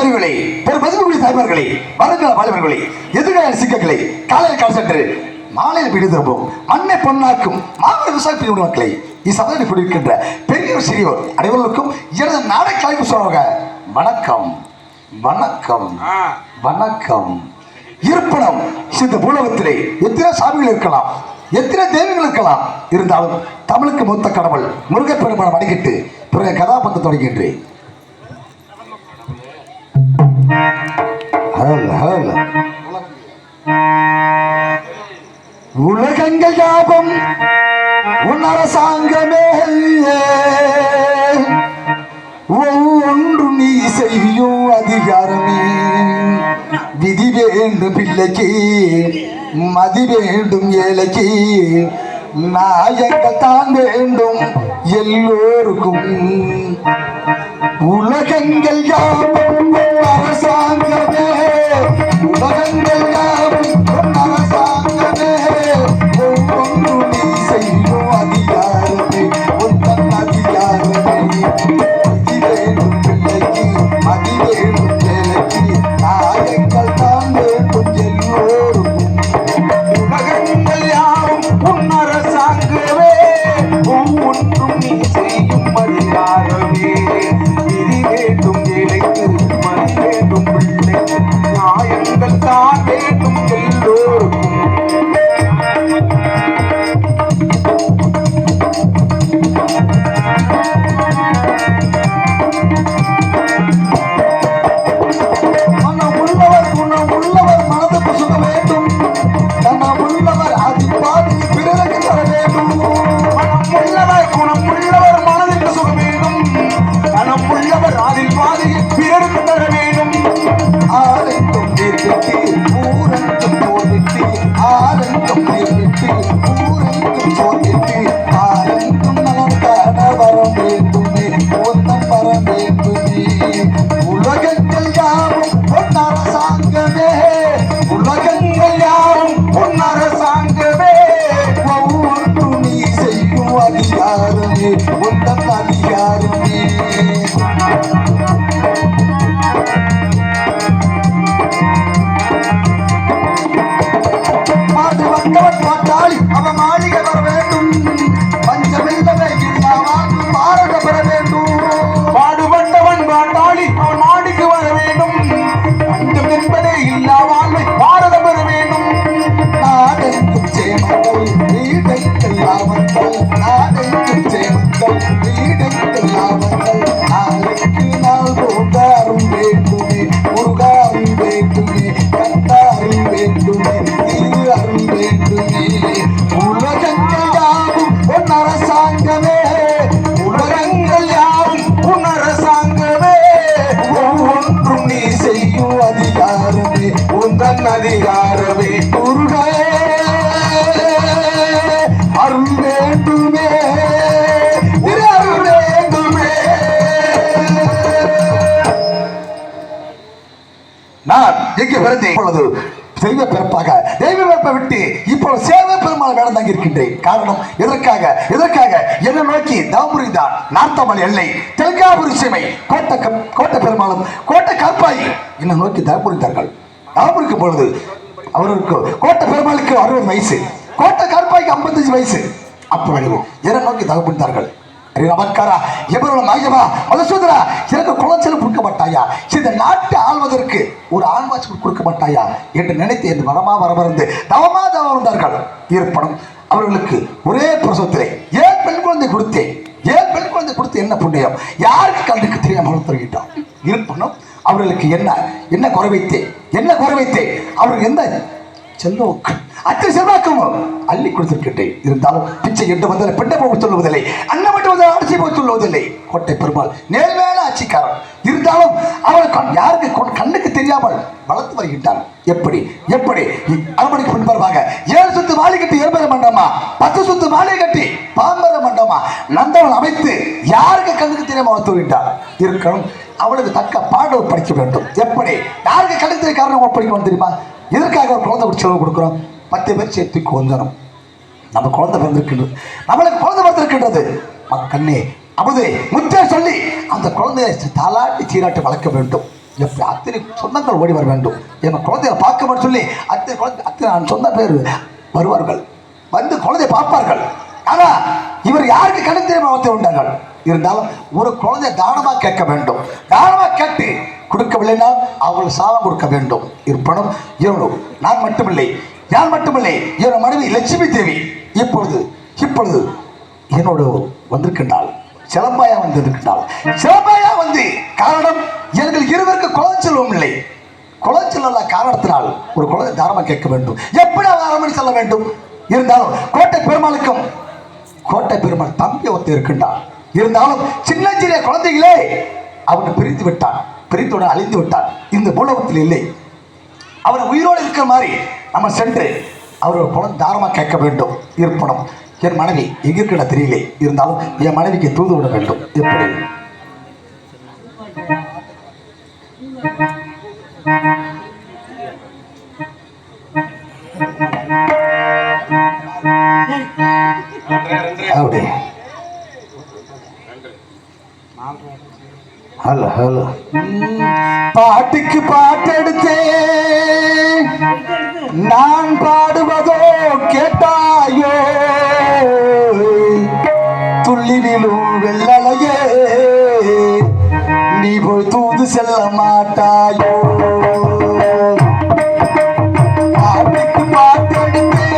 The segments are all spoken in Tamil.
தலைவர்களே, பெரும் மதிப்புக்குரிய தாய்மார்களே, வருங்கால வாலிபர்களே, எதிர்கால சிக்கங்களே, காலையில் கால் சென்று மாலையில் வீடு திரும்பும் மண்ணை பொன்னாக்கும் மாவட்ட விவசாய பிரிவு மக்களை இச்சபையில் கூடியிருக்கின்ற பெரியோர் சிறியோர் அனைவருக்கும் எனது நாடக கலைப்பு சொல்லுவாங்க. வணக்கம் வணக்கம் வணக்கம். இருப்பனம் இந்த பூலகத்திலே எத்தனை சாமிகள் இருக்கலாம், எத்தனை தெய்வங்கள் இருக்கலாம். இருந்தாலும் தமிழுக்கு மூத்த கடவுள் முருகப்பெருமானை வணங்கிட்டு பிறகு கதாபாத்திரம் தொடங்குகின்றேன். உலகங்கள் யாவும் உன் அரசாங்கமே, ஒன்று நீ செய்யும் அதிகாரமே. விதி வேண்டும் பிள்ளைக்கு, மதி வேண்டும் ஏழைக்கு, நாயங்கள் தான் வேண்டும் எல்லோருக்கும். உலகங்கள் யாவும் அரசாங்கமே, உலகங்கள் யாவும் அரசாங்கமே, ஒவ்வொன்று நீ செய்யும் அதிகாரமே, ஒன்றன் அதிகாரமே. மதி வேண்டும் பிள்ளைக்கு, மதி வேண்டும் ஏழைக்கு, நாயங்கள் தான் வேண்டும் எல்லோருக்கும். உலகங்கள் யாவும் உன் அரசாங்கமே, ஒவ்வொன்றும் நீ செய்யும் அதிகாரமே. விதி வேண்டும் ஏழைக்கு, மதி வேண்டும் பிள்ளைக்கு, நியாயங்கள் தான் வேண்டும் எல்லோருக்கும். மனமுள்ளவர் குணமுள்ளவர் மனதுக்கு சுக வேண்டும், கனமுள்ளவர் அதில் பாதி பிறருக்கு தர வேண்டும். மனமுள்ளவர் குணமுள்ளவர் மனதுக்கு சுக வேண்டும், கனமுள்ளவர் அதில் பாதி பிறருக்கு தர வேண்டும். ஆரெங்கும் நீர் விட்டு ஊரெங்கும் போர் விட்டு, ஆரெங்கும் நீர் விட்டு ஊரெங்கும் சோர் விட்டு, ஆரெங்கும் நலம் காண வரம் வேண்டுமே, ஒத்தம் வர வேண்டுமே. உலகங்கள் யாவும் உன் அரசாங்கமே, உலகங்கள் யாவும் உன் அரசாங்கமே, ஒவ்வொன்று நீ செய்யும் அதிகாரமே, ஒத்தம் அதிகாரமே. பாட்டாளி அவன் மாளிகை வர வேண்டும், பஞ்சமில்லவே இல்லா வாழ்வு பாரத பெற வேண்டும். பாடுபட்டவன் பாட்டாளி அவன் மாடிக்கு வர வேண்டும், பஞ்சம் என்பதே இல்லா வாழ்வை பாரத பெற வேண்டும். நாடெங்கும் சேமங்கள் வீடெங்கள் லாபங்கள், நாடெங்கும் சேமங்கள் வீடெங்கள் லாபங்கள். நாளைக்கு நாள் போகாரும் வேண்டுமே, முருகாரும் வேண்டுமே, கத்தாரும் வேண்டுமே, அருள் வேண்டுமே. உலகங்கள் யாவும் உன் அரசாங்கமே, உலகங்கள் யாவும் உன் அரசாங்கமே, ஒவ்வொன்றும் நீ செய்யும் அதிகாரமே, உந்தன் அதிகாரமே. முருகே அருள் வேண்டுமே, அருள் வேண்டுமே. நான் எங்கே பிறந்தேன், இப்பொழுது தெய்வ பிறப்பாக தெய்வ பிறப்பை விட்டு இப்போது சேவை பெருமாள் வேடம் தங்கி இருக்கின்றேன். காரணம் எதற்காக என்னை நோக்கி தவமுறை தான் நார்த்தமல் எல்லை தெலுங்காபுரி சீமை கோட்டை பெருமாளும் கோட்டை கற்பாயி என்னை நோக்கி தவமுறித்தார்கள். தவமுறிக்கும் பொழுது அவருக்கு கோட்டை பெருமாளுக்கு 60 வயசு, கோட்டை கற்பாய்க்கு 55 வயசு. அப்படி என்னை நோக்கி தவமுறித்தார்கள். நமக்காரா எவ்வளவு நாயமா மதுசூதரா, எனக்கு குளச்சலும் கொடுக்க மாட்டாயா, இந்த நாட்டை ஆள்வதற்கு ஒரு ஆண்வாட்சி கொடுக்க மாட்டாயா என்று நினைத்து என் வரமர்ந்து தவமா வந்தார்கள். இருப்பனும் அவர்களுக்கு ஒரே பிரசவத்திலே 7 பெண் குழந்தை கொடுத்தேன். 7 பெண் குழந்தை கொடுத்து என்ன புண்ணியம், யாருக்கு கண்ணுக்கு தெரியாமல் தருகிட்டான். இருப்பனும் அவர்களுக்கு என்ன குறை வைத்தேன், அவருக்கு எந்த செல்வம் அத்தனை செல்வாக்கும் அள்ளி கொடுத்திருக்கின்றேன். இருந்தாலும் பிச்சை எட்டு வந்ததை பெண்ணை போக சொல்லுவதில்லை, அண்ணன் மட்டும் வந்து ஆட்சி போக சொல்லுவதில்லை. கோட்டை பெருமாள் நேர்மையான ஆட்சிக்காரன். இருந்தாலும் அவள் யாருக்கு கண்ணுக்கு தெரியாமல் வளர்த்து வருகின்றார். எப்படி அரண்மனைக்கு பின்புறமாக 7 சுத்து மாலை கட்டி ஏற்பெற மண்டமா, 10 சுத்து மாலை கட்டி பாம்பர மண்டமா நந்தவன் அமைத்து யாருக்கு கண்ணுக்கு தெரியாமல் வளர்த்து வருகின்றார். இருக்கணும் அவளுக்கு தக்க பாடல் படிக்க வேண்டும். எப்படி யாருக்கு கண்ணுக்கு தெரிய காரணம் படிக்கணும் தெரியுமா? எதற்காக ஒரு குழந்தை ஒரு செலவு கொடுக்குறோம்? 10 பேர் சேர்த்து கொஞ்சம் நம்ம குழந்தை பிறந்திருக்கின்றது, நம்மளுக்கு குழந்தை பிறந்திருக்கின்றது. கண்ணே அமுதே முத்தே சொல்லி அந்த குழந்தையை தாலாட்டி சீராட்டி வளர்க்க வேண்டும். எப்படி அத்தனை சொந்தங்கள் ஓடி வர வேண்டும், என் குழந்தைய பார்க்க மட்டும் சொல்லி அத்தனை குழந்தை அத்தனை நான் சொந்த பேர் வருவார்கள், வந்து குழந்தைய பார்ப்பார்கள். ஆனா இவர் யாருக்கு கணக்கு தெரியாம உண்டார்கள். இருந்தாலும் ஒரு குழந்தை தானமாக கேட்க வேண்டும், தானமாக கேட்டு கொடுக்கவில்லைன்னா அவள் சாபம் கொடுக்க வேண்டும். இருப்பனும் இவனும் நான் மட்டுமில்லை, யார் மட்டுமில்லை, இவன் மனைவி லட்சுமி தேவி இப்பொழுது என்னோடு வந்திருக்கின்றாள். சிலம்பாயா வந்திருக்கின்றாள். சிலம்பாயா வந்து காரணம் எங்கள் இருவருக்கு குழந்தை செல்வம் இல்லை. குழந்தை செல்வம் காரணத்தினால் ஒரு குழந்தை தானமாக கேட்க வேண்டும். எப்படி அவன் அரண்மனை செல்ல வேண்டும்? இருந்தாலும் கோட்டை பெருமாளுக்கும் கோட்டை பெருமாள் தம்பி ஒருத்தர் இருக்கின்றான். இருந்தாலும் சின்ன சிறிய குழந்தைகளே அவனை பிரித்து விட்டான், பிரித்துடன் அழிந்து விட்டான். இந்த பூலோகத்தில் இல்லை. அவர் உயிரோடு இருக்கிற மாதிரி நம்ம சென்று அவர் குழந்தை தாரமாக கேட்க வேண்டும். இருப்பணும் என் மனைவி எங்க இருக்கிற தெரியலே, இருந்தாலும் என் மனைவிக்கு தூது விட வேண்டும். எப்படி அப்படி ஹலோ ஹலோ பாட்டுக்கு பாட்டெடுத்தே நான் பாடுவதோ கேட்டாயோ, துள்ளினிலும் வெள்ளலையே நீ போய் தூது செல்ல மாட்டாயோ. பாட்டுக்கு பாட்டெடுத்தே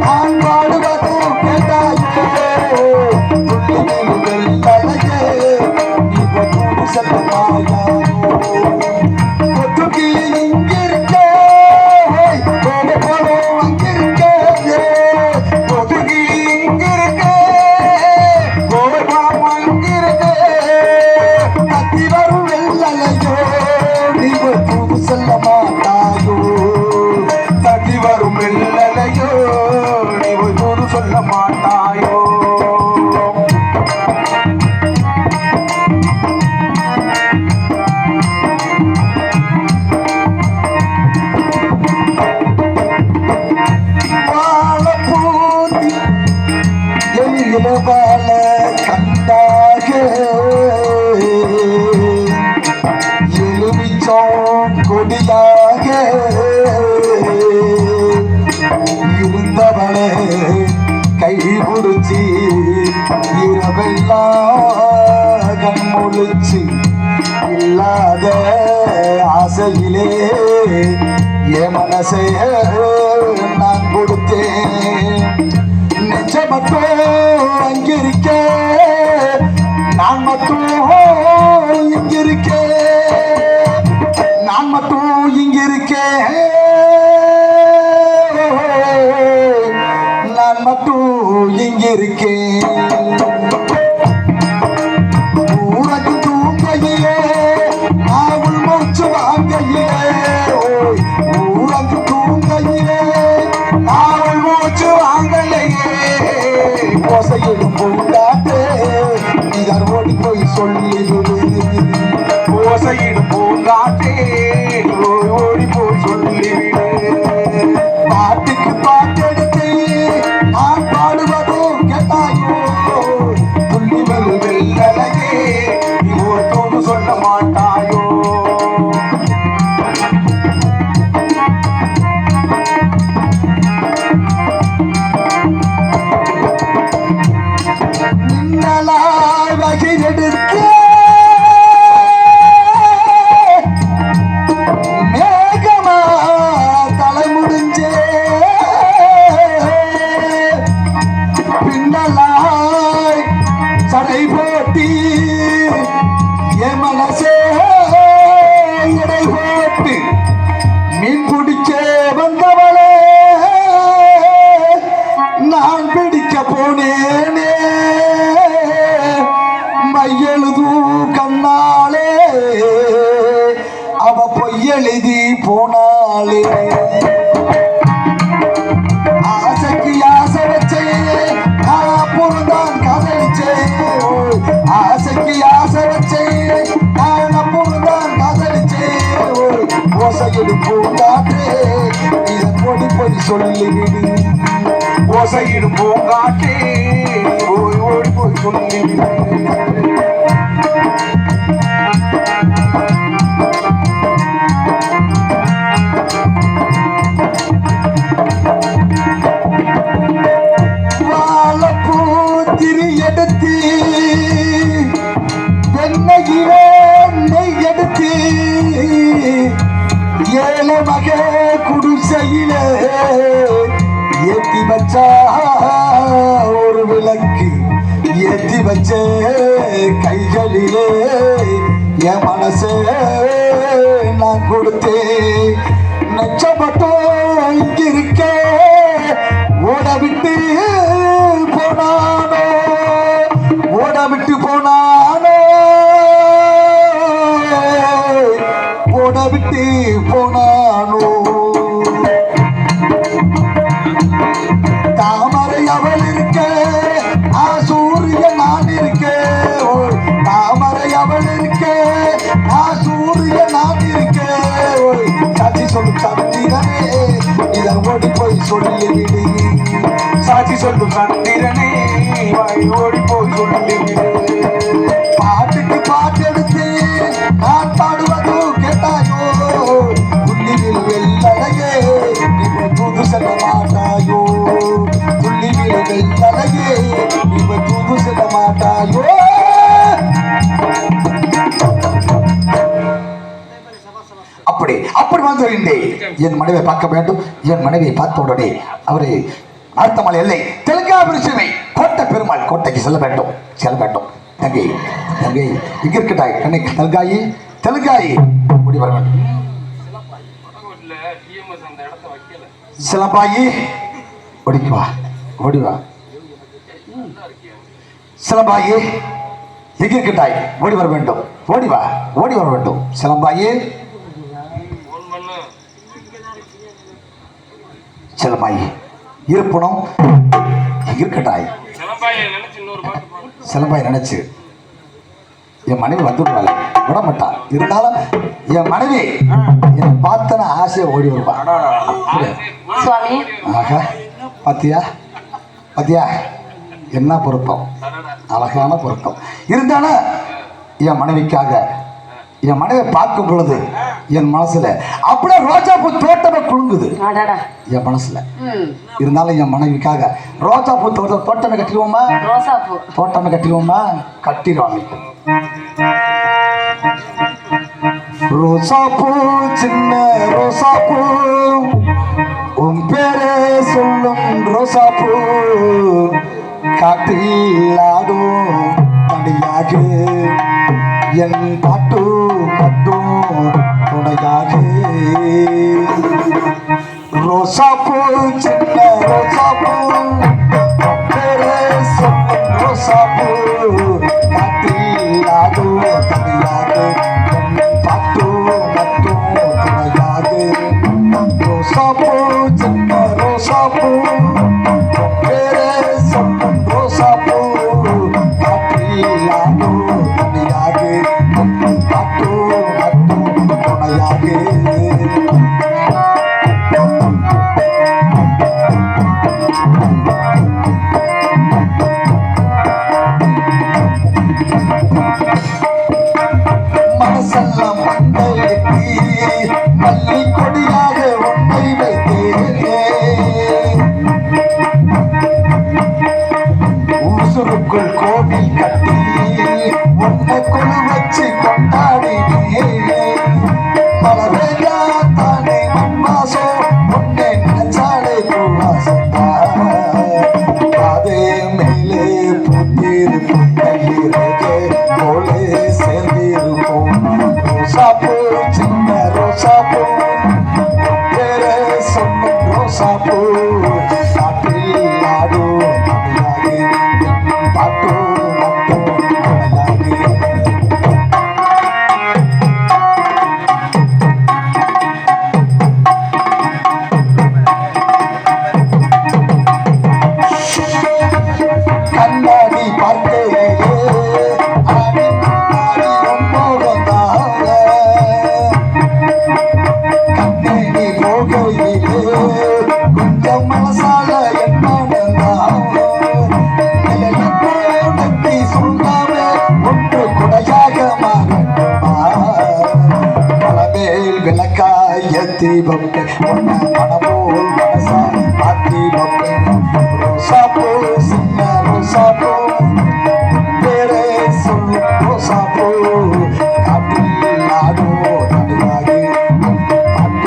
நான் பாடுவதோ கேட்டாயோ, துள்ளினிலும் வெள்ளலையே நீ போய் தூது செல்ல மாட்டாயோ. கொடியாக இருந்தவளே கை முடிச்சு இரவெல்லாம் கண்முழிச்சு இல்லாத ஆசையிலே என் மனசை நான் கொடுத்தேன். நெஞ்ச மட்டும் அங்கிருக்க, நான் மட்டும் இங்கிருக்கேன், நான் மட்டும் இங்கிருக்கேன், நான் மட்டும் இங்கிருக்கேன். ஊரக்கு தூங்கையிலே அவள் மூச்சு வாங்கையிலே, ஊரக்கு தூங்கையிலே அவள் மூச்சு வாங்கலையே. ஓசையிடும் பூங்காற்றே நீதான் ஓடி போய் சொல்லிவிடு, ஓசையிடும் பூங்காற்றே ஓடி போய் சொல்லிவிடு. பாட்டுக்கு பாட்டெடுத்து நான் பாடுவதும் கேட்டாயோ, துள்ளிவரு வெள்ளலையே நீ ஒருத்தோடு சொல்ல மாட்டாயோ. மின்னலாய் வகிரெடுக்க மேகமா தலை முடிஞ்சே, பின்னலாய் சடை போட்டி என் மனசே இடை போட்டு மீன் பிடிக்க வந்தவளே நான் பிடிக்க போனேனே. மையெழுது கண்ணாலே அவ பொய்யெழுதி போனாலே. ஆசைக்கு ஆசை வச்சே நான் அப்புறம்தான் காதலிச்சேன், ஆசைக்கு ஆசை வச்சே நான் அப்புறம்தான் காதலிச்சேன். ஓசையிடு பூங்காற்றே இதன் கொடி போய் சொல்லிவிடு, ஓசையிடும் பூங்காற்றே ஓடி போய் சொல்லிவிடு. ஏழை மக குடிசையில ஏத்தி வச்சா ஒரு விளக்கு ஏத்தி வச்ச கைகளிலே என் மனசே நான் கொடுத்தேன். நச்சப்பட்டோம் இங்கிருக்க ஓட விட்டு போனானோ ஓட விட்டு போனானோ ஓட விட்டு போனானோ. தாமரை அவள் இருக்க சூரியன் நான் இருக்க தாமரை அவள் இருக்க சூரியன் நான் இருக்க சாட்சி சொல்லும் சந்திரனே இதன் ஓடி போய் சொல்லி விடு. சாட்சி சொல்லும் சந்திரனே ஓடி போய் சொல்லி விடு. பாட்டுக்கு பாட்டு எடுத்து நான் பாடுவது கேட்டாயோ புள்ளியில் வெள்ளழகே நீ தூது செல்ல மாட்டாயோ புள்ளியில் வெள்ளழகே நீ தூது செல்ல மாட்டாயோ. அப்படி அப்படி வந்து என் மனைவியை பார்க்க வேண்டும். என் மனைவியை பார்த்த உடனே அவரை நார்த்தமலை எல்லை தெலுங்காபுரிசை கோட்டை பெருமாள் கோட்டைக்கு செல்ல வேண்டும் செல்ல வேண்டும். தங்கை தங்கை இங்க இருக்கட்டாய் கண்ணை தெலுங்காயி தெலுங்காயி ஓடி வர வேண்டும். சிலம்பாயி ஓடிக்கு வா ஓடிவா. சிலம்பாயி எங்க இருக்கட்டாய் ஓடி வர வேண்டும் ஓடிவா ஓடி வர வேண்டும். சிலம்பாயி சிலம்பாயி இருப்பணும் இருக்கட்டாய். சிலம்பாய் நினைச்சு என் மனைவி வந்துடுவாள் விடமாட்டா. இருந்தாலும் என் மனைவி என்னை பார்த்தன ஆசையை ஓடி வருவா. ஆகா பாத்தியா பாத்தியா என்ன பொருத்தம் அழகான பொருத்தம். இருந்தாலும் என் மனைவிக்காக என் மனைவியை பார்க்கும் பொழுது என் மனசுல அப்படியே ரோஜாப்பூ தோட்டமே குலுங்குது என் மனசுல. இருந்தாலும் என் மனைவிக்காக ரோஜாப்பூ தோட்டமே கட்டிடுவோமா தோட்டமே கட்டிடுவோமா கட்டிடுவாங்க. ரோசாப்பூ சின்ன ரோசாப்பூ உன் பேரே சொல்லும் ரோசாப்பூ காட்டில் ஆடும் தடியாக என் பாட்டு மட்டும் துணையாக. ரோசாப்பூ சின்ன ரோசாப்பூ பேரே சொல்லும் ரோசாப்பூ காட்டில் ஆடும் தடியாக என் பாட்டு மட்டும் துணையாக. ரோசாப்பூ சின்ன ரோசாப்பூ பேரே சொல்லும் ரோசாப்பூ காட்டில் ஆடும் தடியாக என் பாட்டு மட்டும் துணையாக. மனசெல்லாம் மண்டையெட்டி மல்லி கொடியாக உன்னை வைத்தேன். ஊசுருக்குள் கோவில் கட்டி உன்னை கொழு வச்சு கொண்டாடினேன். மலரேகா தானே மண்மாசோ உன்னை நினைச்சாலே பூவாசத்தா அதே மேலே பூத்திருக்கும் கையிறகே போலே சேர்ந்திருப்போம். ரோசாப்பூ சின்ன ரோசாப்பூ பேரே சொல்லும் ரோசாப்பூ காற்றில் ஆடும் தடியாக பாட்டு மட்டும் துணையாக. கண்ணாடி பார்க்கையிலே ஆடி ஆடி உன்னோகம் தாங்க கண்ணேடி போகையிலே கொஞ்சம் மனசால என்னோடந்தாங்க நிலையத்தி சொல்லாம ஒன்று குடையாக மாறட்டுமா. மலமேல் விளக்காய் ஏத்தி வைப்பேன் உன்னை மனமோல் மனசா மாத்தி வைப்பேன். ரோசாப்பூ சின்ன ரோசாப்பூ பேரே சொல்லும் ரோசாப்பூ காட்டில் ஆடும் தடியாக பாட்டு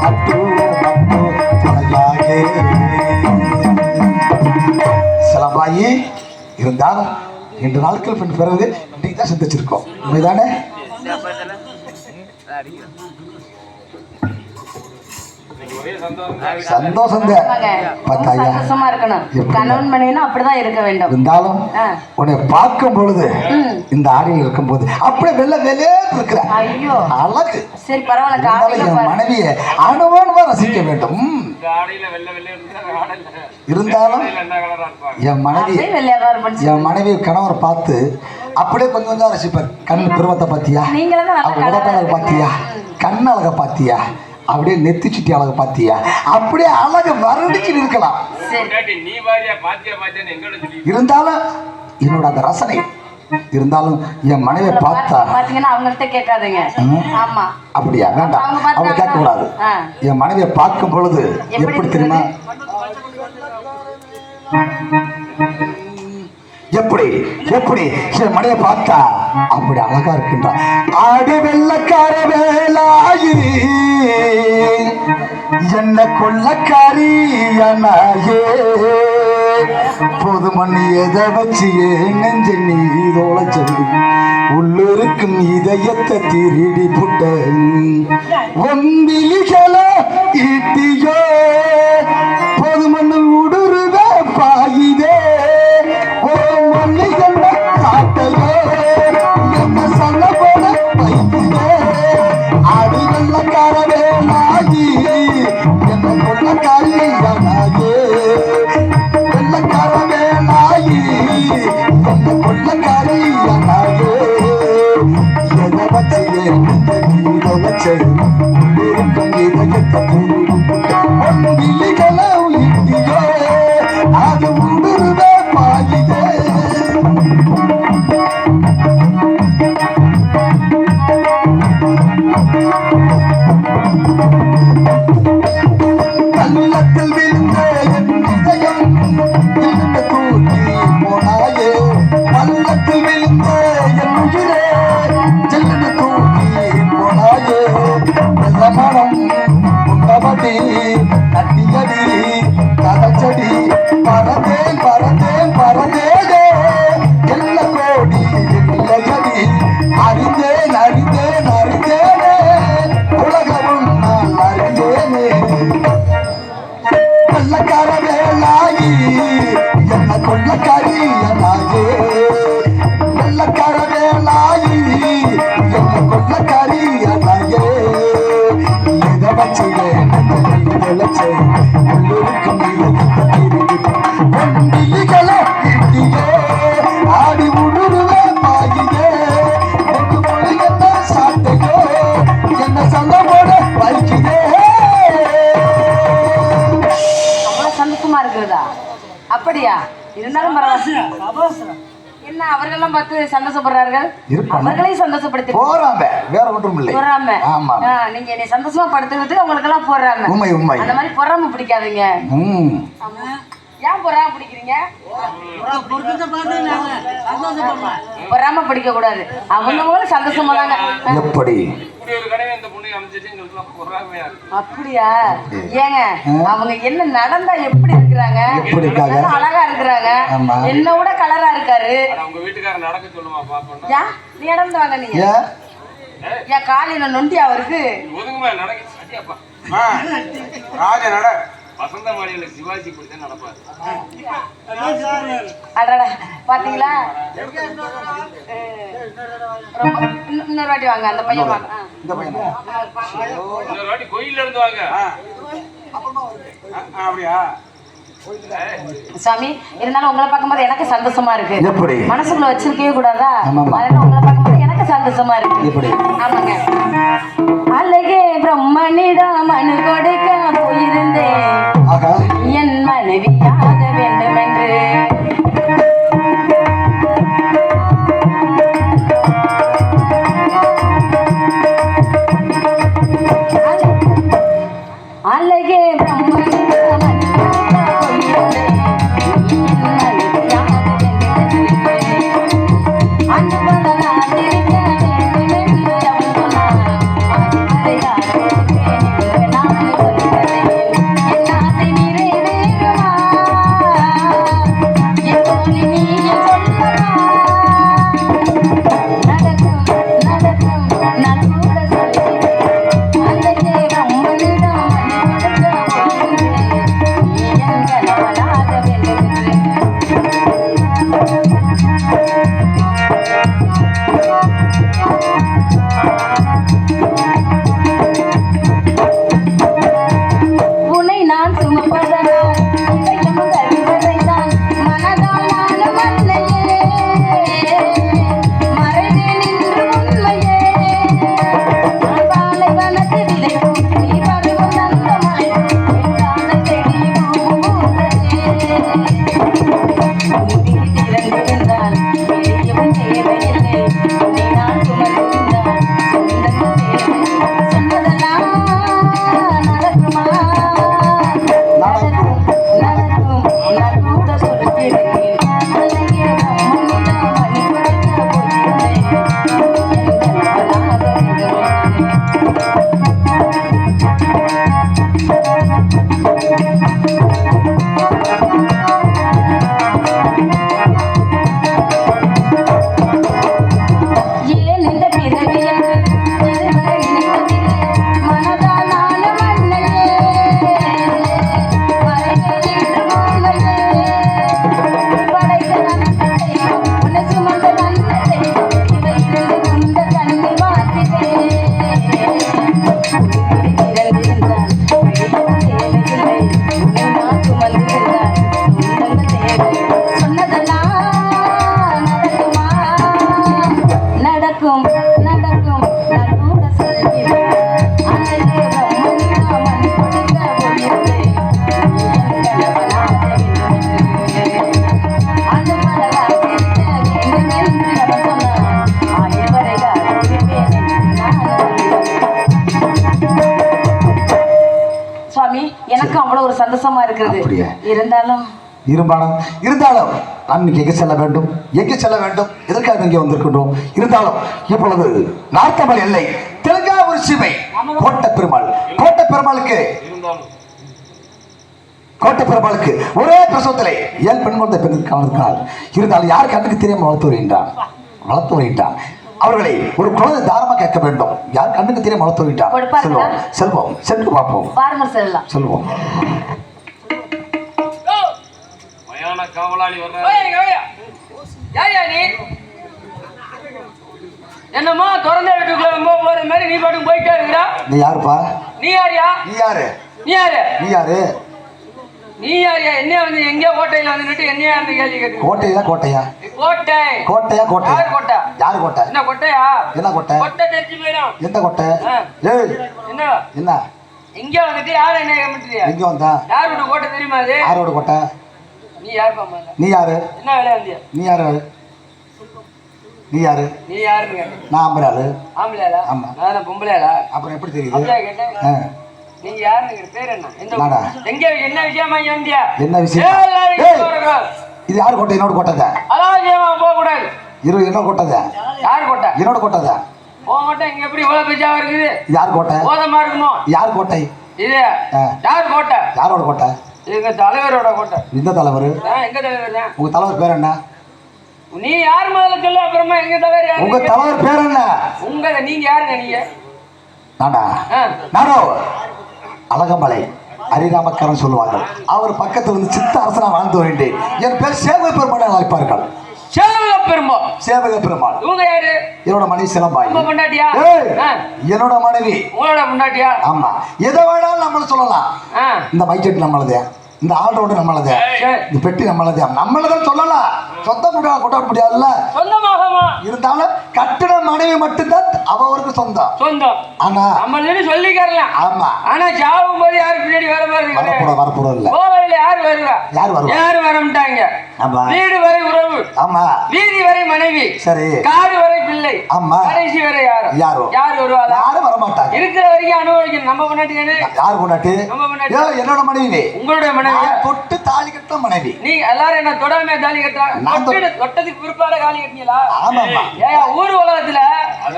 அட்டு அட்டு தலையாகே சிலம்பாயி இருந்தாலும் 2 நாட்கள் பின் பிறகு இன்னைக்கு தான் சந்திச்சிருக்கோம். உண்மைதானே? சந்தோஷம் சந்தோஷமா இருக்கணும். கணவன் மனைவினா அப்படிதான் இருக்க வேண்டும். இருந்தாலும் உன்னை பார்க்கும் பொழுது இந்த ஆடையில் இருக்கும் போது அப்படியே வெள்ளே இருக்கிற ஐயோ அழகு. சரி பரவாயில்ல. என் மனைவியை அனுபவமா ரசிக்க வேண்டும். இருந்தாலும் என் மனைவி கணவர் பார்த்து அப்படியே கொஞ்சம் கொஞ்சம் ரசிப்பார். கண் பருவத்தை பாத்தியா, உடம்பழக பாத்தியா, கண் அழக பாத்தியா, அப்படியே நெத்தி சுட்டி அழக பாத்தியா, அப்படியே அழக மறுடிச்சு இருக்கலாம். இருந்தாலும் என்னோட அந்த ரசனை இருந்தாலும் என் மனைவியை பார்த்தா பாத்தீங்கன்னா அவங்கள்ட்ட கேட்காதீங்க. ஆமா அப்படியா? வேண்டாம், அவங்க கேட்க கூடாது. என் மனைவியை பார்க்கும் பொழுது எப்படி தெரியுமா, எப்படி எப்படி என் மனைவியை பார்த்தா அப்படி அழகா இருக்கின்றா. ஆடு வெள்ளக்கார வேலாயி என்ன கொள்ளக்காரி அண்ணாயே போது மண்ணி எதை வச்சு நெஞ்ச நீ தோளச்செல்லி உள்ளூருக்கும் இதயத்தை திருடி புட்ட ஒம்பிலிகளை ஈட்டியோ போது மண்ணு உடுருவ பாயுதே காட்டையோ என்ன சொல்ல போல பைக்கிலே ஆடி வெள்ளக்கார வேலாயி என்ன கொள்ளக்காரி அண்ணாயே வெள்ளக்கார வேலாயி என்ன கொள்ளக்காரி அண்ணாயே எதை வச்சு இதை வச்சு இருக்கும் இதயத்தை ஒன்றிலிகளை உயிட்டியோ அது உடுருவே பாயுதே. கள்ளத்தில் விழுந்த என் இதயம் விழுந்த தூக்கி போனாயே, கள்ளத்தில் விழுந்த என் உயிரே செல்லுன தூக்கி போனாயே, வெள்ளமனம் உண்டபடி நட்டியடி கதச்சடி பறந்தேன் பறந்தேன் பறந்தேனே எல்ல கோடி இல்லையடி அறிந்தேன் அறிந்தேன் அறிந்தேனே உலகமும் நான் அறிந்தேனே வெள்ளக்கார வேலாயி என்ன கொள்ளக்காரி அண்ணாயே வெள்ளக்கார வேலாயி என்ன கொள்ளக்காரி அண்ணாயே எதை வச்சு இழைச்சு உள்ளூருக்கும் ஒன்றிலிகளை இட்டியே ஆடி உடுருவே பாயுதே எனக்கு மொழி என்ன சாட்டையோ என்ன சண்டை போட வைக்குதே. சந்தோஷமா இருக்கிறதா? அப்படியா? இருந்தாலும் பரவாயில்ல. என்ன அவர்களெல்லாம் பார்த்து சந்தோஷப்படுறார்கள், அவர்களையும் சந்தோஷப்படுத்தி போறாங்க. வேற ஒன்றும் இல்லை. போறாம நீங்க என்னை சந்தோஷமா படுத்துறதுக்கு உங்களுக்கு எல்லாம் போடுறாங்க. உண்மை உண்மை. அந்த மாதிரி பொறாம பிடிக்காதீங்க. ஏன் பொறாம பிடிக்கிறீங்க? பொறாம பிடிக்க கூடாது. அவங்களும் சந்தோஷமா தாங்க. எப்படி அப்படியா? ஏங்க அவங்க என்ன நடந்தா எப்படி இருக்கிறாங்க, அழகா இருக்கிறாங்க, என்ன விட கலரா இருக்காரு. நீ நடந்து வாங்க. நீங்க ஏன் காலின நொண்டி அவருக்கு சிவாஜி இப்படித்தான் நடப்பாரு. பாத்தீங்களா? இன்னொரு வாட்டி வாங்க. அந்த பையன் வாங்க. இன்னொரு வாட்டி கோயில்ல இருந்து வாங்க. அப்படியா? சாமி இருந்தாலும் உங்களை பார்க்கும்போது எனக்கு சந்தோஷமா இருக்கு. எப்படி? மனசுக்குள்ள வச்சிருக்கவே கூடாதா? அதனால உங்களை பார்க்கும்போது எனக்கு சந்தோஷமா இருக்கு. ஆமாங்க. அழகே பிரம்மனிடம் மனு கொடுக்க போயிருந்தேன் என் மனைவியாக வேண்டும் என்று. அழகே பிரம்மனிடம் மனு கொடுக்க போயிருந்தேன் என் மனைவியாக வேண்டும் என்று. அன்புடன் இருக்க வேண்டும் என்று அவன் சொன்னான். சுவாமி எனக்கும் அவ்வளவு ஒரு சந்தோஷமா இருக்கிறது. அப்படியா? இருந்தாலும் இருந்தாலும் நான் எங்கே செல்ல வேண்டும், எங்கே செல்ல வேண்டும், எதற்காக இங்கே வந்திருக்கின்றோம். இருந்தாலும் இப்பொழுது நார்த்தமல் எல்லை தெலுங்காவூர் சீமை கோட்டை பெருமாளுக்கு ஒரே பிரசவத்திலே 7 பெண் குழந்தை பெண்கள் இருந்தாலும் யார் கண்ணுக்கு தெரியாம வளர்த்து வருகின்றான். அவர்களை ஒரு குழந்தை தாரமா கேட்க வேண்டும். யார் கண்ணுக்கு தெரியாம வளர்த்து வருகின்றான். செல்வோம் சென்று பார்ப்போம். செல்வோம். காவலாளி என்னமா திறந்த வீட்டுக்குள்ள போற மாதிரி நீ பாட்டுக்கு போயிட்டே இருக்கிறா? நீ யாருப்பா? நீ யாரியா? நீ யாரு? நீ யாரு? நீ யாரு? நீ யாரியா? என்ன வந்து எங்க கோட்டையில வந்துட்டு என்னையா இருந்து கேள்வி கேட்டு? கோட்டையா? கோட்டை கோட்டையா? யார் கோட்டை? யாரு கோட்டை? என்ன கோட்டையா? என்ன கோட்டை? கோட்டை தெரிஞ்சு போயிடும். எந்த கோட்டை? ஏய் என்ன என்ன இங்க வந்துட்டு யார என்ன கேட்கறியா? எங்க வந்தா? யாரோட கோட்டை தெரியுமா அது? யாரோட கோட்டை? நீ யார் பாமா? நீ யாரு? என்ன வேலை வந்தியா? நீ யாரு? நீ யாரு? நீ யாருங்க? நான் ஆம்பளையாளு. ஆம்பளையாளா? ஆமா. நான் பொம்பளையாளா? அப்புறம் எப்படி தெரியுது? அப்படியே கேட்டேன். நீ யாருங்கிற பேர் என்ன? எங்க என்ன விஷயமா இங்க வந்தியா? என்ன விஷயம்? இது யார் கோட்டை? என்னோட கோட்டை தான். அதான் போக கூடாது. என்னோட கோட்டை தான். யார் கோட்டை? என்னோட கோட்டை தான். போக மாட்டேன். இங்க எப்படி இவ்வளவு பெருசா இருக்குது? யார் கோட்டை? போதமா இருக்குமோ? யார் கோட்டை? இது யார் கோட்டை? யாரோட கோட்டை? எங்க தலைவரோட கோட்டை. இந்த தலைவர்? எங்க தலைவர் தான். உங்க தலைவர் பேர் என்ன? நீ யார் முதல்ல சொல்லு, அப்புறமா எங்க தலைவர் யாரு? உங்க தலைவர் பேர் என்ன? நீங்க யாருங்க? நீங்க நானோ அழகமலை அரிராமக்கரன் சொல்லுவார்கள். அவர் பக்கத்தில் வந்து சித்த அரசனா வாழ்ந்து வருகின்றேன். என் பேர் சேவக பெருமாள் அழைப்பார்கள். சேவக பெருமாள். இவங்க யாரு? என்னோட மனைவி சிலம்பாய். பொண்டாட்டியா? என்னோட மனைவி. உங்களோட பொண்டாட்டியா? ஆமா. எதை வேணாலும் நம்மள சொல்லலாம். இந்த மைக்கெட் நம்மளதே, இந்த ஆல்ரவுண்ட் நம்மளதே, இந்த பெட்டி நம்மளதே, நம்மளதான் சொல்லலாம். சொந்த கொண்டாட முடியாதுல்ல. சொந்தமாகமா இருந்தாலும் கட்டிட மனைவி மட்டும்தான் அவருக்கு சொந்தம். ஆனா நம்ம சொல்லிக்கலாம். ஆமா. ஆனா சாவும் போது யாரு பின்னாடி வரப்போறது இல்ல. கோவில யாரு வருவா? யாரு வரமாட்டாங்க. வீடு வரை உறவு. ஆமா. வீதி வரை மனைவி. சரி. காடு வரை பிள்ளை. ஆமா. கடைசி வரை யாரு வருவா? யாரும் வரமாட்டாங்க. இருக்கிற வரைக்கும் அனுபவிக்கணும். நம்ம பொண்டாட்டி தானே. யார் பொண்டாட்டி? நம்ம பொண்டாட்டி. என்னோட மனைவி. உங்களுடைய மனைவி. தொட்டு தாலி கட்ட மனைவி. நீங்க எல்லாரும் என்ன தொடாம தாலி கட்டுறாங்க? தொட்டதுக்கு பிற்பாடு தாலி கட்டினீங்களா? ஆமா. ஊர் உலகத்துல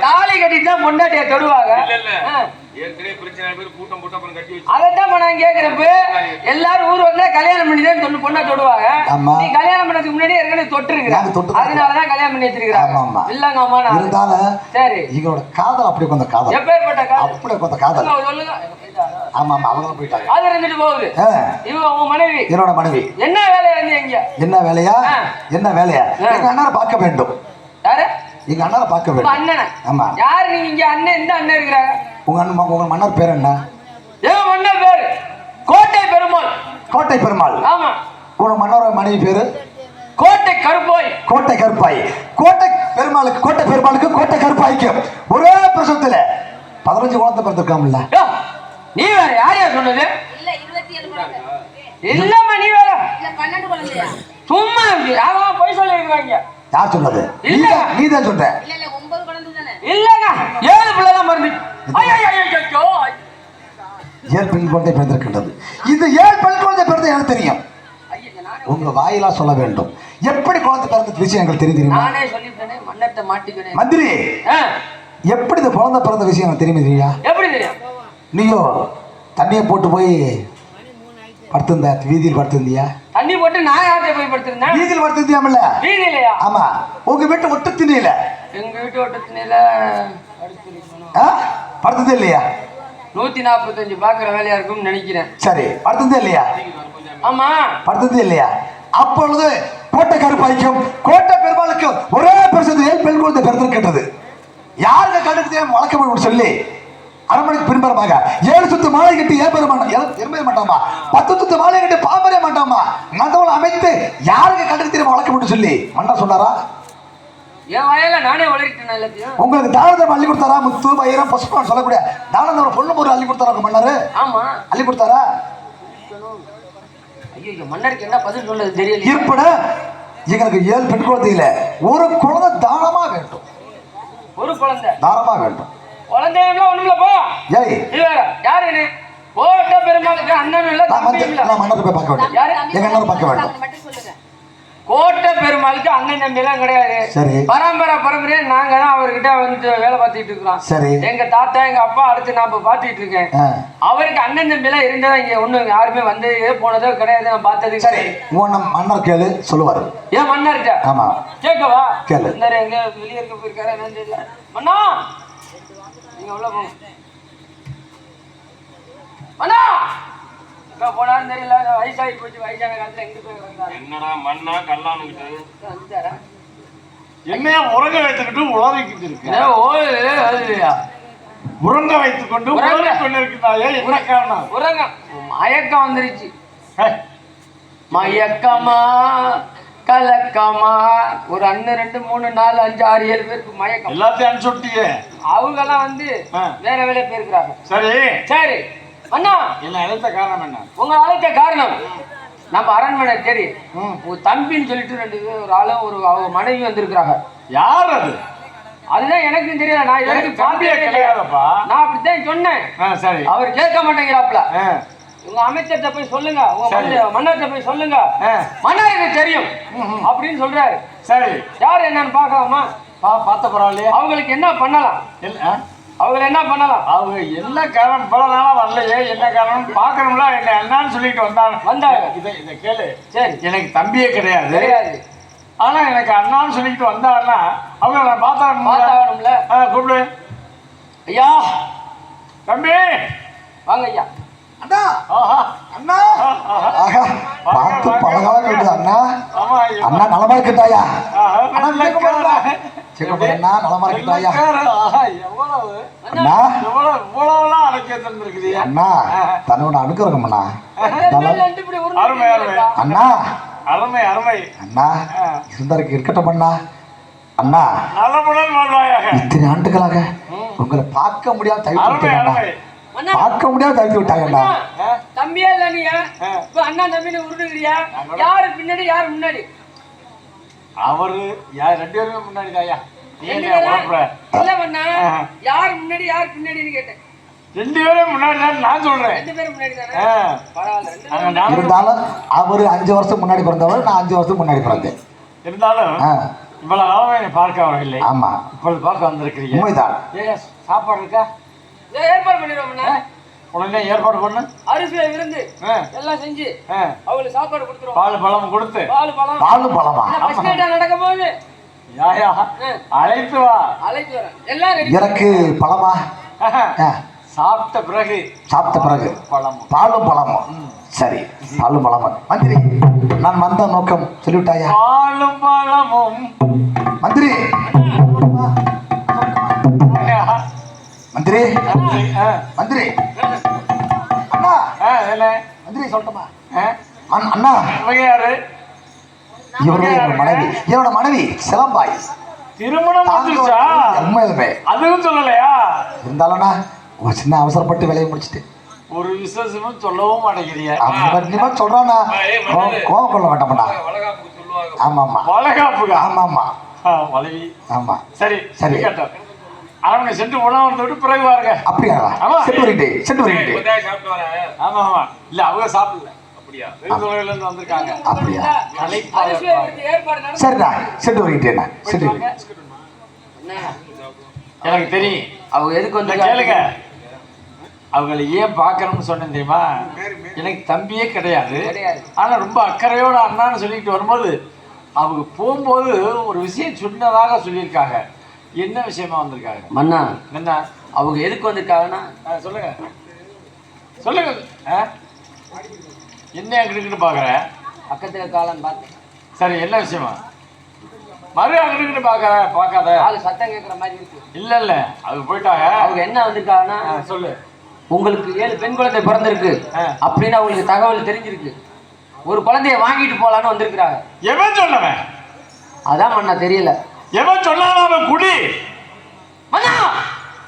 தாலி கட்டிட்டு தான் பொண்டாட்டிய தொடுவாங்க. அதான் நான் கேக்குறப்ப எல்லாரும் ஊர் வந்தா கல்யாணம் பண்ணிதான் பொண்ணா தொடுவாங்க. நீ கல்யாணம் பண்ணதுக்கு முன்னாடி ஏற்கனவே தொட்டுருக்க. அதனாலதான் கல்யாணம் பண்ணி வச்சிருக்காங்க. இல்லங்க அம்மா. இருந்தாலும் சரி, எங்களோட காதல் அப்படி கொஞ்சம் காதல். எப்பேற்பட்ட காதல்? அப்படி கொஞ்சம் காதல். சொல்லுங்க. ஆமா ஆமா, அவங்க போயிட்டாங்க. அது இருந்துட்டு போகுது. இவங்க உங்க மனைவி. என்னோட மனைவி. என்ன வேலையா வந்து எங்க? என்ன வேலையா? எங்க அண்ணனை பார்க்க வேண்டும். யாரு? எங்க அண்ணனை பார்க்க வேண்டும். அண்ணன்? ஆமா. யாரு நீங்க? இங்க அண்ணன் எந்த அண்ணன் இருக்கிறாங்க? உங்க மன்னர் பேர் என்ன? ஏன் மன்னர் பேரு கோட்டை பெருமாள். ஆமா. உங்க மன்னரோட மனைவி பேரு கோட்டை கருப்பாய். கோட்டை பெருமாளுக்கு கோட்டை கருப்பாய்க்கு ஒரே பிரசவத்துல 15 குழந்தை பிறந்திருக்காமல்ல. நீ வேற யாரையா சொன்னது? இல்ல 27 குழந்தை. இல்லம்மா நீ வேற. இல்ல 12 குழந்தையா? சும்மா யாரோ போய் சொல்லி இருக்காங்க. யார் சொன்னது? நீ தான் சொல்ற. இல்ல 9 குழந்தை தானே. இல்லங்க 7 பிள்ளை தான் மறந்து. ஐயோ 7 பெண் குழந்தை பிறந்திருக்கின்றது. இது 7 பெண் குழந்தை பிறந்து எனக்கு தெரியும். உங்க வாயிலா சொல்ல வேண்டும். எப்படி குழந்தை பிறந்த விஷயம் எங்களுக்கு தெரியுமா? நானே சொல்லிட்டேனே, மன்னட்ட மாட்டிக்கிறேன். மந்திரி எப்படி இந்த குழந்தை பிறந்த விஷயம் எனக்கு தெரியுமா? எப்படி தெரியும்? நீயோ தண்ணியை போட்டு போய் படுத்திருந்தா, வீதியில் படுத்திருந்தியா? தண்ணி போட்டு நான் யார்கிட்ட போய் படுத்திருந்தேன்? வீதியில் படுத்திருந்தியாமல்ல? வீதியிலையா? ஆமா. உங்க வீட்டு ஒட்டு திணையில? எங்க வீட்டு ஒட்டு திணையில படுத்ததே இல்லையா? 145 பாக்குற வேலையா இருக்கும்னு நினைக்கிறேன். சரி, படுத்ததே இல்லையா? ஆமா, படுத்ததே இல்லையா? அப்பொழுது கோட்டை கருப்பாய்க்கும் கோட்டை பெருமாளுக்கும் ஒரே பிரசவத்தில் 7 பெண் குழந்தை பிறந்திருக்கின்றது. யாருக்கு கண்டுக்கிட்டே வழக்கம் சொல்லி அரண்மனைக்கு பின்புறமாக 7 சுத்து மாலை கட்டி எருமைய மாட்டாமா, 10 சுத்து மாலை கட்டி பாம்பரே மாட்டாமா, மதவளை அமைத்து யாருக்கு கண்டுக்கு தெரியாம வழக்கம் சொல்லி மன்னர் சொன்னாரா? என் வயல நானே வளர்க்கிட்டேன் எல்லாத்தையும். உங்களுக்கு தானதம் அள்ளி கொடுத்தாரா? முத்து பயிரம் பசுப்பான் சொல்லக்கூடிய தானதம் பொண்ணு ஒரு அள்ளி கொடுத்தாரா மன்னர்? ஆமா, அள்ளி கொடுத்தாரா? ஐயோ, மன்னருக்கு என்ன பதில் சொல்றது தெரியல. இருப்பட எங்களுக்கு 7 பெண் குழந்தையில ஒரு குழந்தை தானமா வேண்டும். ஒரு குழந்தை தானமா வேண்டும். குழந்தையெல்லாம் ஒண்ணுல போ. ஏய், யாரு நீ? கோட்ட பெருமாளுக்கு அண்ணனும் இல்ல தம்பியும் இல்ல. நான் மன்னரை போய் பார்க்க வேண்டும். யாரு? எங்க அண்ணனை பார்க்க வேண்டும். மட்டும் சொல்லுங்க. கோட்ட பெருமாளுக்கு அண்ணன் தம்பி எல்லாம் கிடையாது. சரி. பரம்பரையா நாங்க தான் அவர்கிட்ட வந்து வேலை பார்த்துட்டு இருக்கிறோம். சரி. எங்க தாத்தா எங்க அப்பா அடுத்து நான் இப்ப பாத்துட்டு இருக்கேன். அவருக்கு அண்ணன் தம்பி எல்லாம் இருந்ததா இங்க ஒண்ணு யாருமே வந்து போனதோ கிடையாது. நான் பார்த்தது. சரி, உன் மன்னர் கேளு சொல்லுவாரு. ஏன் மன்னர்கிட்ட? ஆமா, கேட்கவா? கேளு. இந்த எங்க வெளியே இருக்க போயிருக்காரு என்னன்னு தெரியல. மன்னா நீங்க உள்ள போங்க. மன்னா எங்க போனான்னு தெரியல. வயசாகி போச்சு. வயசான காலத்துல எங்க போய் வந்தாரு? என்னடா மண்ணா கல்லானுக்கிட்டு வந்துட்டாரா? என்னையா உறங்க வைத்துக்கிட்டு உளறிக்கிட்டு இருக்கு? ஏன் ஓடுலையா? உறங்க வைத்துக் கொண்டு உளறி கொண்டு இருக்கிறாயே, என்ன காரணம்? உறங்க மயக்கம் வந்துருச்சு. மயக்கமா கலக்கமா ஒரு 1 2 3 4 5 6 7 பேருக்கு மயக்கம். எல்லாத்தையும் அனுப்பிச்சுட்டியே. அவங்க எல்லாம் வந்து வேற வேலை போயிருக்கிறாங்க. சரி சரி அண்ணா, என்ன அழைத்த காரணம் என்ன? உங்க அழைத்த காரணம் நம்ம அரண்மனை தேடி ஒரு தம்பின்னு சொல்லிட்டு 2 பேர் ஒரு ஆளும் ஒரு அவங்க மனைவி வந்திருக்கிறாங்க. யார் அது? அதுதான் எனக்கும் தெரியல. நான் இது வரைக்கும் தம்பியே கிடையாதப்பா. நான் அப்படித்தான் சொன்னேன். சரி. அவர் கேட்க மாட்டேங்கிறாப்ல. உங்க அமைச்சர்கிட்ட போய் சொல்லுங்க, உங்க மன்னர்கிட்ட போய் சொல்லுங்க, மன்னர் எனக்கு தெரியும் அப்படின்னு சொல்றாரு. சரி, யார் என்னன்னு பாக்கலாமா? பார்த்த பரவாயில்லையே. அவங்களுக்கு என்ன பண்ணலாம்? அவங்க என்ன பண்ணலாம்? அவங்க என்ன காரணம் பல நாளா வரலையே, என்ன காரணம் பாக்கணும்ல. என்ன என்னன்னு சொல்லிட்டு வந்தாங்க. இதை கேளு. சரி, எனக்கு தம்பியே கிடையாது. ஆனா எனக்கு அண்ணான்னு சொல்லிட்டு வந்தாங்கன்னா அவங்க நான் பார்த்தாகணும்ல. கூப்பிடு. ஐயா தம்பி வாங்க ஐயா. அண்ணா அண்ணா பார்த்து பழகாம கேட்டு அண்ணா. அண்ணா நலமா இருக்கட்டாயா? அண்ணா நலமா இருக்கட்டாயா? அண்ணா எவ்வளவுலாம் அடக்கி தந்திருக்குது. அண்ணா தன்னோட அனுக்கிறோம் அண்ணா. அருமை அருமை அண்ணா, அருமை அருமை அண்ணா. சுந்தருக்கு இருக்கட்டும் அண்ணா. அண்ணா நலமுடன் வாழ்வாயாக. இத்தனை ஆண்டுகளாக உங்களை பார்க்க முடியாம தவிர்த்து அருமை விட்டாங்க. அருமை. பார்க்க முடியாம தவிர்த்து விட்டாங்கண்ணா. தம்பியா இல்ல நீங்க இப்ப அண்ணா தம்பின்னு உருடுகிறியா? யாரு பின்னாடி யாரு முன்னாடி? அவரு யார் 2 பேருமே முன்னாடி தாயா. நீ என்ன உழப்புற? இல்ல அண்ணா, யார் முன்னாடி யார் பின்னாடின்னு கேட்டேன். 2 பேரும் முன்னாடி தான் நான் சொல்றேன். 2 பேரும் முன்னாடி தானே? பரவாயில்ல. இருந்தாலும் அவரு 5 வருஷம் முன்னாடி பிறந்தவர், நான் 5 வருஷம் முன்னாடி பிறந்தேன். இருந்தாலும் இவ்வளவு நாளும் என்னை பார்க்க வரவில்லை. ஆமா, இப்பொழுது பார்க்க வந்திருக்கிறீங்க. உண்மைதான். சாப்பாடு இருக்கா? ஏற்பாடு பண்ணிடுவோம். உடனே ஏற்பாடு பண்ணு. அரிசியை விருந்து எல்லாம் செஞ்சு அவங்களுக்கு சாப்பாடு கொடுத்துருவோம். பால் பழம் கொடுத்து. பாலும் பழமா? நடக்க போகுது. யாயா அழைத்து வா. அழைத்து வரேன். எல்லாம் எனக்கு பழமா? சாப்பிட்ட பிறகு. சாப்பிட்ட பிறகு பழமும் பாலும் பழமும். சரி, பாலும் பழமும். மந்திரி, நான் வந்த நோக்கம் சொல்லிவிட்டாயா? பாலும் பழமும். மந்திரி மந்திரி மந்திரி அண்ணா. மந்திரி சொல்லட்டுமா? அண்ணா யாரு? இவருடைய மனைவி, இவரோட மனைவி சிலம்பாய். திருமணம் உண்மையிலுமே அதுவும் சொல்லலையா? இருந்தாலும் ஒரு சின்ன அவசரப்பட்டு வேலையை முடிச்சுட்டு ஒரு விசேஷமும் சொல்லவும் மாட்டேங்கிறீங்க. சொல்றானா? கோவம் கொள்ள வேண்டாம்ண்ணா. ஆமா ஆமா, வளகாப்புக்கு. ஆமா ஆமா, வளவி. ஆமா. சரி சரி, கேட்டோம். அரவணை சென்று உணவு வந்து பிறகு வாருங்க. அப்படியா? செட்டு வரீங்க, செட்டு வரீங்க. ஆமா ஆமா. இல்ல அவங்க சாப்பிடல. அப்படியா? வெளியூர்ல இருந்து வந்திருக்காங்க. அப்படியா? ஏற்பாடு. சரிண்ணா, செட்டு வரீங்க. செட்டு எனக்கு தெரியும் அவங்க எதுக்கு வந்து கேளுங்க. அவங்களை ஏன் பாக்கணும்னு சொன்னேன் தெரியுமா? எனக்கு தம்பியே கிடையாது. ஆனா ரொம்ப அக்கறையோட அண்ணான்னு சொல்லிட்டு வரும்போது அவங்க போகும்போது ஒரு விஷயம் சொன்னதாக சொல்லியிருக்காங்க. என்ன விஷயமா வந்திருக்காங்க? மன்னா, என்ன அவங்க எதுக்கு வந்திருக்காங்கன்னா சொல்லுங்க சொல்லுங்க. என்ன அங்கிட்டு பாக்குற? பக்கத்துல காலம் பார்த்தேன். சரி, என்ன விஷயமா? மறு அங்கிட்டு பார்க்காத. ஆளு சத்தம் கேட்கற மாதிரி இருக்கு. இல்ல இல்ல, அவங்க போயிட்டாங்க. அவங்க என்ன வந்திருக்காங்கன்னா சொல்லு. உங்களுக்கு 7 பெண் குழந்தை பிறந்திருக்கு அப்படின்னு அவங்களுக்கு தகவல் தெரிஞ்சிருக்கு. ஒரு குழந்தைய வாங்கிட்டு போலான்னு வந்திருக்கிறாங்க. எவன் சொன்னவன்? அதான் மண்ணா தெரியல. எவன் சொன்னாலும் அவன் குடி. மண்ணா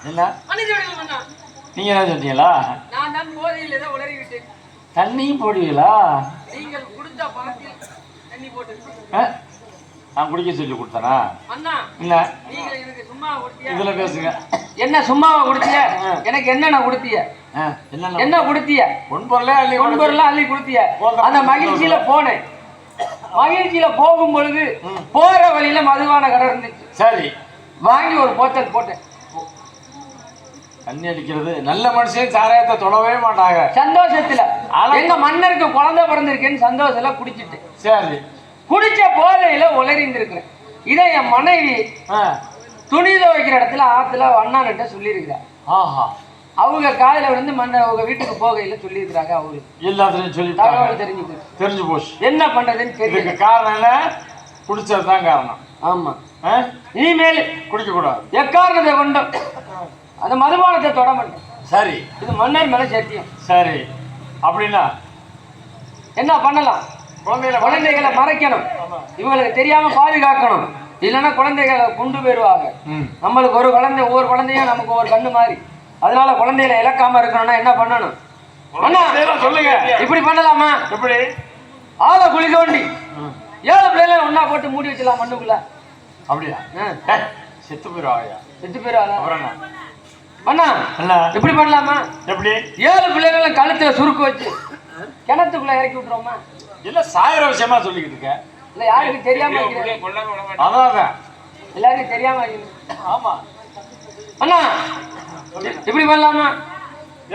என்ன மண்ணா, நீங்க என்ன சொன்னீங்களா? நான் தான் போதையில் ஏதோ உளறி விட்டேன். தண்ணியும் போடுவீங்களா? நீங்கள் கொடுத்த பணத்தில் தண்ணி போட்டு நான் குடிக்க சொல்லி கொடுத்தனா அண்ணா இல்ல நீங்க எனக்கு சும்மா கொடுத்தியா இதுல பேசுங்க. என்ன சும்மாவா கொடுத்திய எனக்கு என்னென்ன கொடுத்திய என்ன கொடுத்திய பொன்பொருளே அள்ளி பொன்பொருளா அள்ளி கொடுத்திய அந்த மகிழ்ச்சியில போனேன் மகிழ்ச்சியில போகும் பொழுது போற வழியில மதுவான கடை இருந்துச்சு சரி வாங்கி ஒரு போத்தல் போட்டேன் தண்ணி அடிக்கிறது நல்ல மனுஷன் சாராயத்தை தொடவே மாட்டாங்க சந்தோஷத்துல எங்க மன்னருக்கு குழந்தை பிறந்திருக்கேன்னு சந்தோஷத்துல குடிச்சிட்டு சரி குடிச்ச போதையில உளறிந்திருக்கிறேன் இதை என் மனைவி துணி துவைக்கிற இடத்துல ஆத்துல அண்ணான்கிட்ட சொல்லியிருக்கிறார் ஆஹா அவங்க காலையில விழுந்து அவங்க வீட்டுக்கு போகையில சொல்லியிருக்கிறாங்க அவங்களுக்கு எல்லாத்துலயும் சொல்லி தகவல் தெரிஞ்சு போச்சு என்ன பண்றதுன்னு தெரியல காரணம் என்ன குடிச்சதுதான் காரணம் ஆமா இனிமேல் குடிக்க கூடாது எக்காரணத்தை கொண்டும் அந்த மதுபானத்தை தொட மாட்டேன் சரி இது மன்னர் மேல சத்தியம் சரி அப்படின்னா என்ன பண்ணலாம் குழந்தைகளை மறைக்கணும் இவங்களுக்கு தெரியாம பாதுகாக்கணும் இல்லைன்னா குழந்தைகளை கொண்டு போயிடுவாங்க நம்மளுக்கு ஒரு குழந்தை ஒவ்வொரு குழந்தையும் நமக்கு ஒரு கண்ணு மாதிரி அதனால குழந்தைகளை இழக்காம இருக்கணும்னா என்ன பண்ணணும் சொல்லுங்க இப்படி பண்ணலாமா எப்படி ஆளை குழி தோண்டி 7 பிள்ளைகளை ஒன்னா போட்டு மூடி வச்சலாம் மண்ணுக்குள்ள அப்படியா செத்து போயிடுவாங்க செத்து போயிடுவாங்க அப்புறம் அண்ணா இப்படி பண்ணலாமா எப்படி 7 பிள்ளைகளை கழுத்துல சுருக்கு வச்சு கிணத்துக்குள்ள இறக்கி விட்டுருவோமா இல்ல சாயிர விஷயமா சொல்லிக்கிட்டு இருக்க இல்ல யாருக்கு தெரியாம அதான் எல்லாருக்கும் தெரியாம ஆமா அண்ணா இப்படி பண்ணலாமா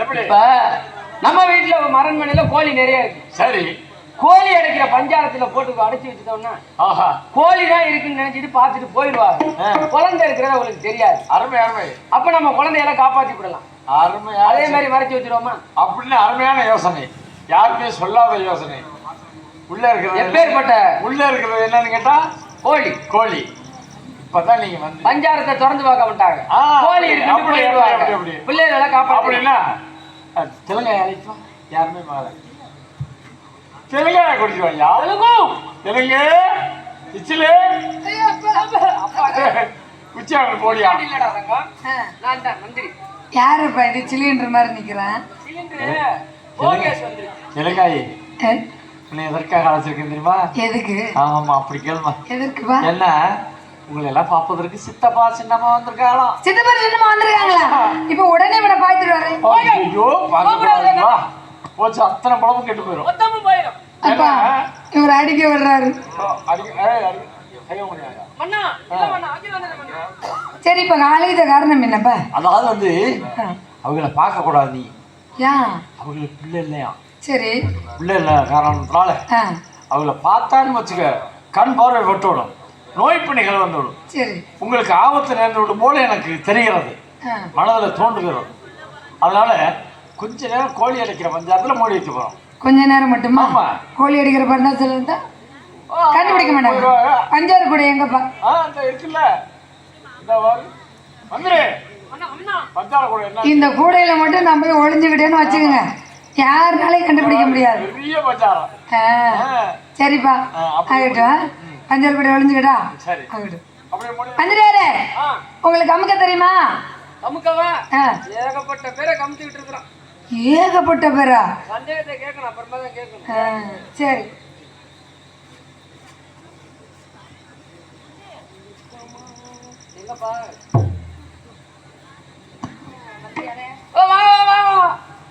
எப்படி இப்ப நம்ம வீட்டுல மரண்மனையில கோழி நிறைய இருக்கு சரி கோழி அடைக்கிற பஞ்சாரத்துல போட்டு அடைச்சி வச்சுட்டோம்னா கோழி தான் இருக்குன்னு நினைச்சிட்டு பார்த்துட்டு போயிடுவாங்க குழந்தை இருக்கிறது அவங்களுக்கு தெரியாது அருமை அருமை அப்ப நம்ம குழந்தையெல்லாம் காப்பாத்தி விடலாம் அருமை அதே மாதிரி மறைச்சு வச்சிருவோமா அப்படின்னு அருமையான யோசனை யாருமே சொல்லாத யோசனை உள்ள இருக்கிறது எப்பேற்பட்ட உள்ள இருக்கிறது என்னன்னு கேட்டா கோழி கோழி இப்பதான் நீங்க வந்து பஞ்சாரத்தை திறந்து பார்க்க மாட்டாங்க கோழி இருக்கு பிள்ளைகளை காப்பாற்ற அப்படின்னா தெலுங்காய் அழைப்போம் யாருமே மேல தெலுங்காய் குடிச்சுவாயா தெலுங்கு இச்சிலு உச்சியாங்க போலியா நான் தான் மந்திரி யாருப்பா இது சிலிண்டர் மாதிரி நிக்கிறேன் தெலுங்காய் உன்னை எதற்காக அழைச்சிருக்கேன் தெரியுமா எதுக்கு ஆமா அப்படி கேளுமா எதற்குப்பா என்ன உங்களை எல்லாம் பார்ப்பதற்கு சித்தப்பா சின்னம்மா வந்திருக்காங்களாம் சித்தப்பா சின்னம்மா வந்திருக்காங்களா இப்ப உடனே விட பாத்துட்டு வரேன் ஐயோ பாக்க போச்சு அத்தனை பழமும் கெட்டு போயிடும் மொத்தமும் போயிடும் அப்பா இவர் அடிக்க வர்றாரு சரி இப்ப காலையில காரணம் என்னப்பா அதாவது வந்து அவங்கள பார்க்க கூடாது நீ ஏன் அவங்களுக்கு பிள்ளை இல்லையா சரி பிள்ளை இல்ல காரணத்தினால அவங்கள பார்த்தான்னு வச்சுக்க கண் பார்வை விட்டுவிடும் நோய் பணிகள் வந்துவிடும் சரி உங்களுக்கு ஆபத்து நேர்ந்து விடும் போல எனக்கு தெரிகிறது மனதில் தோன்றுகிறது அதனால கொஞ்ச நேரம் கோழி அடைக்கிற பஞ்சாயத்துல மூடி வைக்க போறோம் கொஞ்ச நேரம் மட்டுமா கோழி அடிக்கிற பந்தாசல இருந்தா கண்டுபிடிக்க மாட்டாங்க பஞ்சாறு கூட எங்கப்பா அந்த இருக்குல்ல இந்த வந்துரு பஞ்சார கூட என்ன இந்த கூடையில மட்டும் நான் போய் ஒளிஞ்சுக்கிட்டேன்னு வச்சுக்கோங்க யாருனாலையும் கண்டுபிடிக்க முடியாது பெரிய பஞ்சாரம் சரிப்பா ஆகட்டும் பஞ்சாறு கூட ஒளிஞ்சுக்கிட்டா சரி ஆகட்டும் வந்துட்டாரு உங்களுக்கு அமுக்க தெரியுமா அமுக்கவா ஏகப்பட்ட பேரை கமுத்திக்கிட்டு இருக்கிறான் ஏகப்பட்ட பேரா சந்தேகத்தை கேட்கணும் அப்புறமா தான் கேட்கணும் சரி எங்கப்பா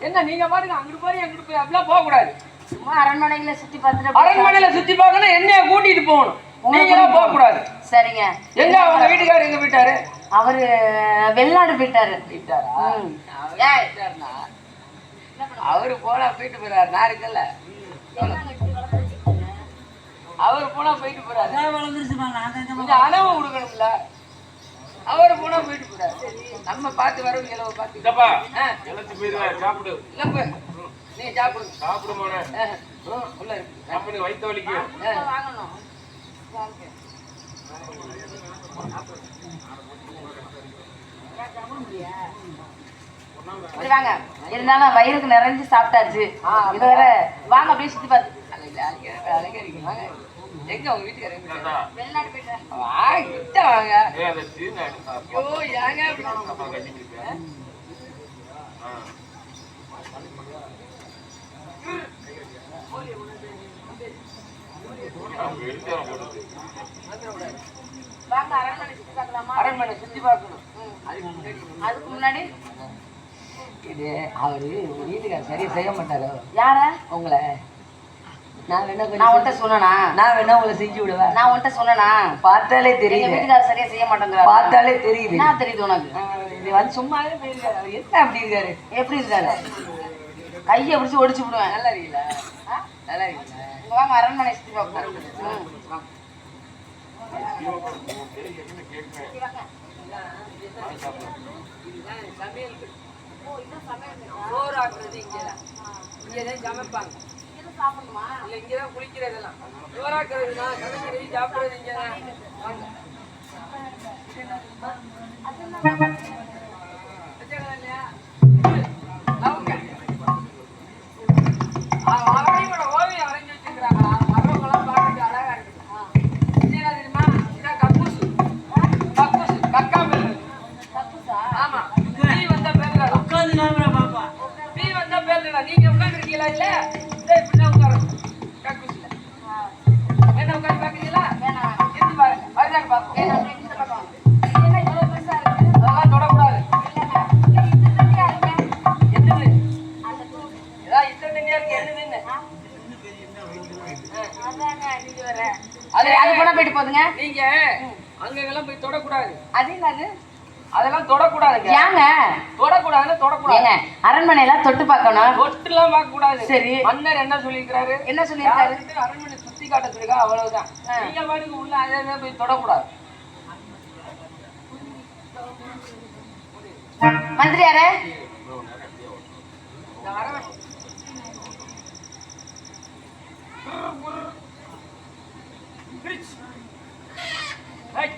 என்ன நீங்க பாருங்க அங்கிட்டு போய் அங்கிட்டு போய் அப்படிலாம் போக கூடாது சும்மா அரண்மனையில சுத்தி பார்த்துட்டு அரண்மனையில சுத்தி பார்க்கணும் என்னைய கூட்டிட்டு போகணும் நீங்களாம் போக கூடாது சரிங்க எங்க அவங்க வீட்டுக்காரர் எங்க போயிட்டாரு அவரு வெளிநாடு போயிட்டாரு அவரு போனா போயிட்டு போறாரு நான் இருக்கல அவரு போனா போயிட்டு போறாரு கொஞ்சம் அளவு கொடுக்கணும்ல அவரு போனா போயிட்டு போறாரு நம்ம பார்த்து வரவங்க இளவு பார்த்து எழுத்து போயிடுவாரு சாப்பிடு இல்லப்ப நீ சாப்பிடு சாப்பிடுமான உள்ள இருக்கு சாப்பிடு வயிற்று வலிக்கு வாங்கணும் வாங்க இருந்தாலும் வயிறுக்கு நிறைஞ்சு சாப்பிட்டாச்சு இது வேற வாங்க அப்படியே சுத்தி பார்த்து எங்க உங்க வீட்டுக்காரங்க வெளிநாடு போயிட்டாரு வாங்க ஐயோ ஏங்க வாங்க அரண்மனை சுத்தி பார்க்கலாமா? அரண்மனை சுத்தி பார்க்கணும். அதுக்கு முன்னாடி இது அவரு வீட்டுக்கார சரியா செய்ய மாட்டாரோ? யார? உங்களை நான் வேணா நான் உன்கிட்ட சொன்னனா? நான் வேணா உங்களை செஞ்சு விடுவேன். நான் உன்கிட்ட சொன்னனா? பார்த்தாலே எங்க தெரியுது. வீட்டுக்காரர் சரியா செய்ய மாட்டேங்கிறாரு. பார்த்தாலே தெரியுது. என்ன தெரியுது உனக்கு? இது வந்து சும்மாவே போயிருக்காரு. அவர் என்ன அப்படி இருக்காரு? எப்படி இருக்காரு? கையை பிடிச்சி ஒடிச்சு விடுவேன். நல்லா இருக்கீங்களா? நல்லா இருக்கீங்களா? இங்க வாங்க அரண்மனை சுத்தி பார்க்கலாம். சோறு ஆக்குறது இங்கதான். இங்கதான் சமைப்பாங்க. சாப்பிடணுமா? இல்ல இங்கதான் குளிக்கிறதெல்லாம். சோறாக்குறதுனா சமைக்கிறது சாப்பிடுறது இங்கதான். அவரையோட ஓவியம் வரைஞ்சி வச்சிருக்கிறாங்க. மரமெல்லாம் பார்த்துட்டு அழகா இருக்கு. என்ன தெரியுமா? இதான் கக்கூசு. கக்கூசு கக்காமல். கக்கூசா? ஆமா. நீ வந்த பேர்ல உட்கார்ந்து நாம பாப்பா. நீ வந்த பேர்ல நீங்க உட்கார்ந்து இருக்கீங்களா இல்ல? இதே இப்படி உட்காருங்க. கக்கூசுல. என்ன உட்கார்ந்து பாக்குறீங்களா? வேணாம். இருந்து பாருங்க. அதுதான் பாப்போம். வேணாம். அப்படியே இந்த பக்கம். இது என்ன இவ்வளவு பெருசா இருக்கு? அதெல்லாம் தொடக்கூடாது. இல்லைங்க. இல்ல, இந்த தண்ணியா இருக்கு. என்னது? அந்த தூள். ஏதாவது இந்த தண்ணியா இருக்கு என்னதுன்னு? அதாங்க நீங்க வேற. அது அது போனா போயிட்டு போகுதுங்க. நீங்க அங்கெல்லாம் போய் தொடக்கூடாது. அது என்னது? அதெல்லாம் தொடக்கூடாதுங்க. ஏங்க? தொடக்கூடாதுன்னா தொடக்கூடாது. ஏங்க அரண்மனையில தொட்டு பார்க்கணும். தொட்டுலாம் பார்க்க கூடாது. சரி. மன்னர் என்ன சொல்லியிருக்காரு? என்ன சொல்லியிருக்காரு? யாருக்கிட்ட அரண்மனை சுத்தி காட்ட சொல்லிருக்கா அவ்வளவுதான். நீங்க பாட்டுக்கு உள்ள அதே போய் தொடக்கூடாது. மந்திரியாரே இந்த அரண்மனை ஏய்.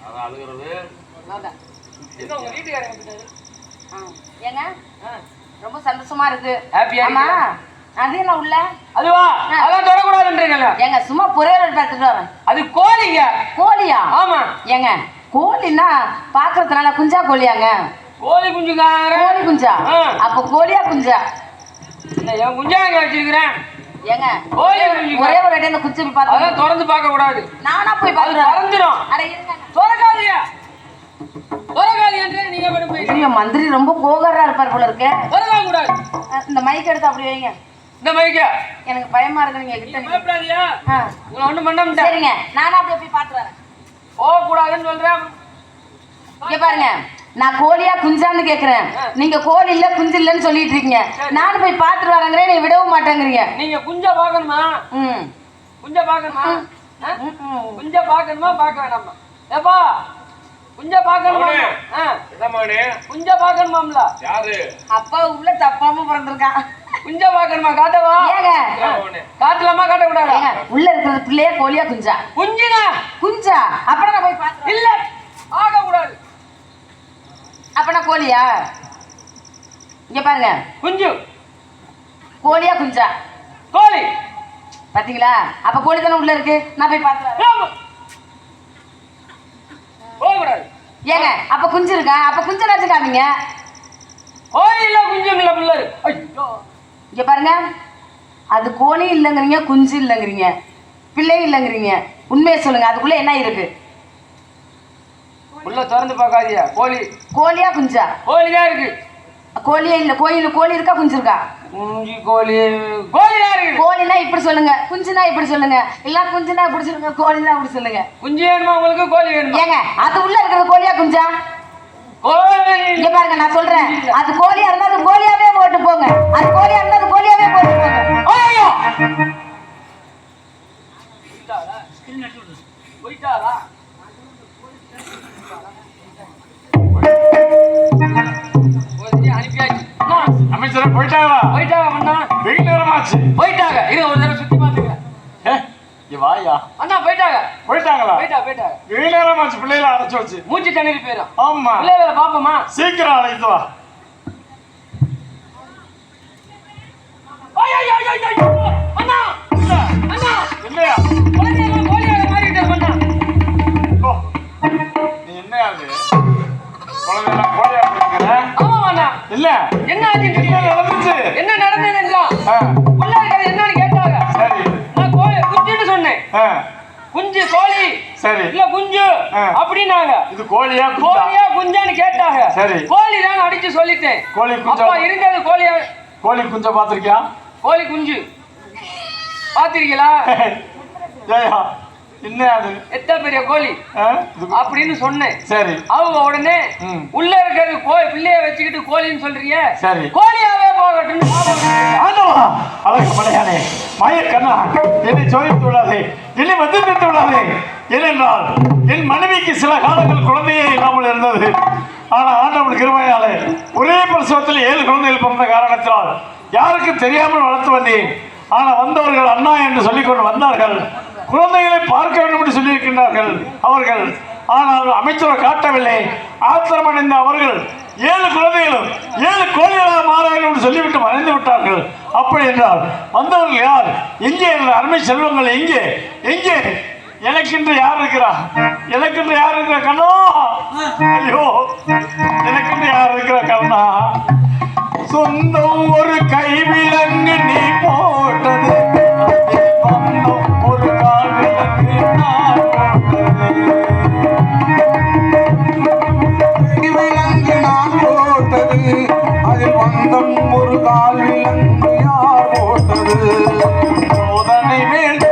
அது அழுகிறது. அதான். என்ன உங்க வீட்டுக்காரங்க பின்னாடி? ஏங்க ஆ. ரொம்ப சந்தோஷமா இருக்கு. Happy ஆ ஆமா இருக்கீங்களா? அது என்ன உள்ள? அதுவா? அதெல்லாம் தொடக்கூடாதுன்றீங்கல்ல? ஏங்க சும்மா பொரியல் பார்த்துட்டு வரேன். அது கோழிங்க. கோழியா? ஆமா. ஏங்க கோழின்னா பாக்குறதுனால குஞ்சா கோழியாங்க? கோழி குஞ்சுக்கார. கோழி குஞ்சா? ஆ. அப்ப கோழியா குஞ்சா? என் குஞ்சாங்க வச்சிருக்கிறேன். ஏங்க கோழி குஞ்சு. ஒரே ஒரு இடம் இந்த குஞ்சு போய் பார்த்தா அதெல்லாம் திறந்து பார்க்க கூடாது. நானா போய் அது பார்த்துட்டு வரேன். பறந்துடும். அட இருங்க. துறக்காதீங்க. துறக்காதீங்க என்று நீங்க மட்டும் போய் ஐயோ, மந்திரி ரொம்ப கோகரா இருப்பார் போல இருக்கு. துறக்க கூடாது. இந்த மைக் எடுத்து அப்படி வைங்க. இந்த மைக்க எனக்கு பயமா இருக்கு. நீங்க கிட்ட நிக்க. பயப்படாதியா? ஆ. உங்களை ஒண்ணும் பண்ண மாட்டேன். சரிங்க நானா அப்படியே போய் பார்த்து வரேன். போக கூடாதுன்னு சொல்றேன். இங்க பாருங்க நான் கோழியா குஞ்சான்னு கேக்குறேன். நீங்க கோழி இல்ல குஞ்சு இல்லன்னு சொல்லிட்டு இருக்கீங்க. நானும் போய் பார்த்துட்டு வரேங்கிறேன். நீ விடவும் மாட்டேங்கிறீங்க. நீங்க குஞ்ச பாக்கணுமா? ம் குஞ்ச பாக்கணுமா? ம். குஞ்ச பாக்கணுமா பார்க்க வேணாமா? ஏப்பா குஞ்ச பாக்கணுமா? மகனே. என்ன மகனே? குஞ்ச பாக்கணுமாம்ல? யாரு? அப்பா உள்ள தப்பாம பிறந்திருக்கான். குஞ்ச பாக்கணுமா? காட்டவா? ஏங்க என்ன மகனே? காட்டலாமா காட்டக்கூடாதா? ஏங்க உள்ள இருக்கிறது பிள்ளையா கோழியா குஞ்சா? குஞ்சுங்க. குஞ்சா? அப்ப நான் போய் பார்த்து இல்ல ஆக கூடாது. அப்ப நான் கோழியா? இங்க பாருங்க குஞ்சு கோழியா குஞ்சா? கோழி. பாத்தீங்களா? அப்ப கோழி தானே உள்ள இருக்கு. நான் போய் பார்த்து வரேன். போக கூடாது. ஏங்க அப்ப குஞ்சு இருக்கா? அப்ப குஞ்சை நினைச்சு காமிங்க. கோழி இல்ல குஞ்சும் இல்ல பிள்ளை. ஐயோ இங்க பாருங்க அது கோழி இல்லைங்கிறீங்க குஞ்சு இல்லைங்கிறீங்க பிள்ளை இல்லைங்கிறீங்க. உண்மையை சொல்லுங்க அதுக்குள்ள என்ன இருக்கு? உள்ள திறந்து பார்க்காதியா? கோழி. கோழியா குஞ்சா? கோழி தான் இருக்கு. கோழியே இல்ல. கோழி இருக்கா குஞ்சு இருக்கா? குஞ்சு கோழி. கோழி தான் இருக்கு. கோழினா இப்படி சொல்லுங்க, குஞ்சுனா இப்படி சொல்லுங்க, இல்ல குஞ்சுனா இப்படி சொல்லுங்க, கோழினா இப்படி சொல்லுங்க. குஞ்சு வேணுமா உங்களுக்கு? கோழி வேணுமா? ஏங்க அது உள்ள இருக்கிறது கோழியா குஞ்சா? கோழி. இங்க பாருங்க நான் சொல்றேன் அது கோழியா இருந்தா அது கோழியாவே போட்டு போங்க. அது கோழியா இருந்தா அது கோழியாவே போட்டு போங்க. ஐயோ போயிட்டாரா? அனுப்பியாச்சு. அமைச்சரை போயிட்டாங்களா? போயிட்டாங்க அண்ணா. வெகு நேரமாச்சு. போயிட்டாங்க. இது ஒரு தடவை சுத்தி பாத்துக்கிறேன். இங்க வாயா. அண்ணா போயிட்டாங்க. போயிட்டாங்களா? போயிட்டாங்க. வெகு நேரமாச்சு. பிள்ளைகளை அடைச்சு வச்சு. மூச்சு தண்ணீர் போயிடும். ஆமா. பிள்ளைகளை பாப்போமா? சீக்கிரம் அழைத்து வா. ஐயோ குழந்தை கோழியா இருக்கிறேன். ஆமா அண்ணா. இல்ல என்ன ஆச்சுன்னு என்ன நடந்துச்சு? என்ன நடந்தது என்றால் உள்ள இருக்கிறது என்னன்னு கேட்டாங்க. சரி. நான் கோழி குஞ்சுன்னு சொன்னேன். குஞ்சு கோழி சரி இல்ல குஞ்சு அப்படின்னாங்க. இது கோழியா கோழியா குஞ்சான்னு கேட்டாங்க. சரி. கோழி தான் அடிச்சு சொல்லிட்டேன். கோழி குஞ்சா? அப்பா இருந்தது கோழியா? கோழி குஞ்சா பாத்திருக்கியா? கோழி குஞ்சு பாத்திருக்கீங்களா? ஜெயா என்ன அது எத்தனை பெரிய கோழி அப்படின்னு சொன்னேன். சரி. அவங்க உடனே உள்ள இருக்கிறது பிள்ளைய வச்சுக்கிட்டு கோழின்னு சொல்றீங்க, சரி கோழியாவே போகட்டும். அழகு மலையானே மாய கண்ணா, என்னை சோதித்து விடாதே, என்னை வந்து நிறுத்து விடாதே. ஏனென்றால் என் மனைவிக்கு சில காலங்கள் குழந்தையே இல்லாமல் இருந்தது. ஆனால் ஆண்டவன் கிருபையாலே ஒரே பிரசவத்தில் 7 குழந்தைகள் பிறந்த காரணத்தினால் யாருக்கும் தெரியாமல் வளர்த்து வந்தேன். ஆனால் வந்தவர்கள் அண்ணா என்று சொல்லிக்கொண்டு வந்தார்கள். குழந்தைகளை பார்க்க வேண்டும் என்று சொல்லியிருக்கின்றார்கள் அவர்கள். ஆனால் அமைச்சரை காட்டவில்லை. ஆத்திரமடைந்த அவர்கள் 7 குழந்தைகளும் 7 கோழிகளாக மாற வேண்டும் என்று சொல்லிவிட்டு மறைந்து விட்டார்கள். அப்படி என்றால் வந்தவர்கள் யார்? எங்கே அருமை செல்வங்கள்? எங்கே எங்கே எனக்கென்று யார் இருக்கிறா? எனக்கென்று யார் இருக்கிற கண்ணா? ஐயோ, எனக்கென்று யார் இருக்கிற கண்ணா? சொந்தம் ஒரு கைவிலங்கு நீ போட்டது, ஒரு கால் விலங்கு நான் போட்டது, அதில் வந்தம் ஒரு கால் விலங்கு யார் போட்டது? சோதனை மேல்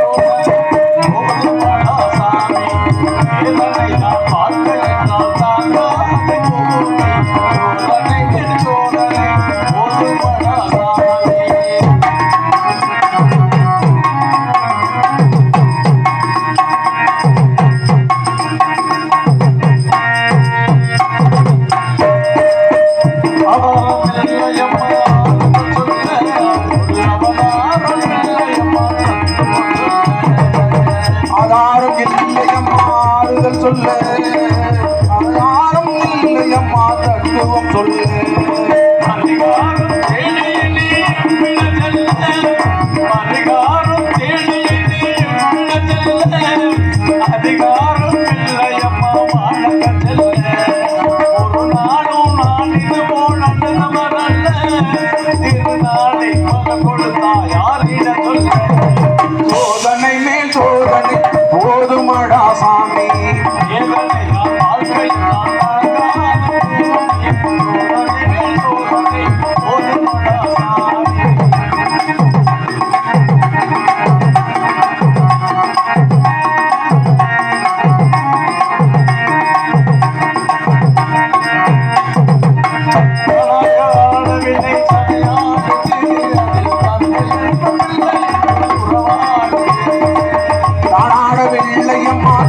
சோதனை மேல் சோதனை போதுமடா சாமி.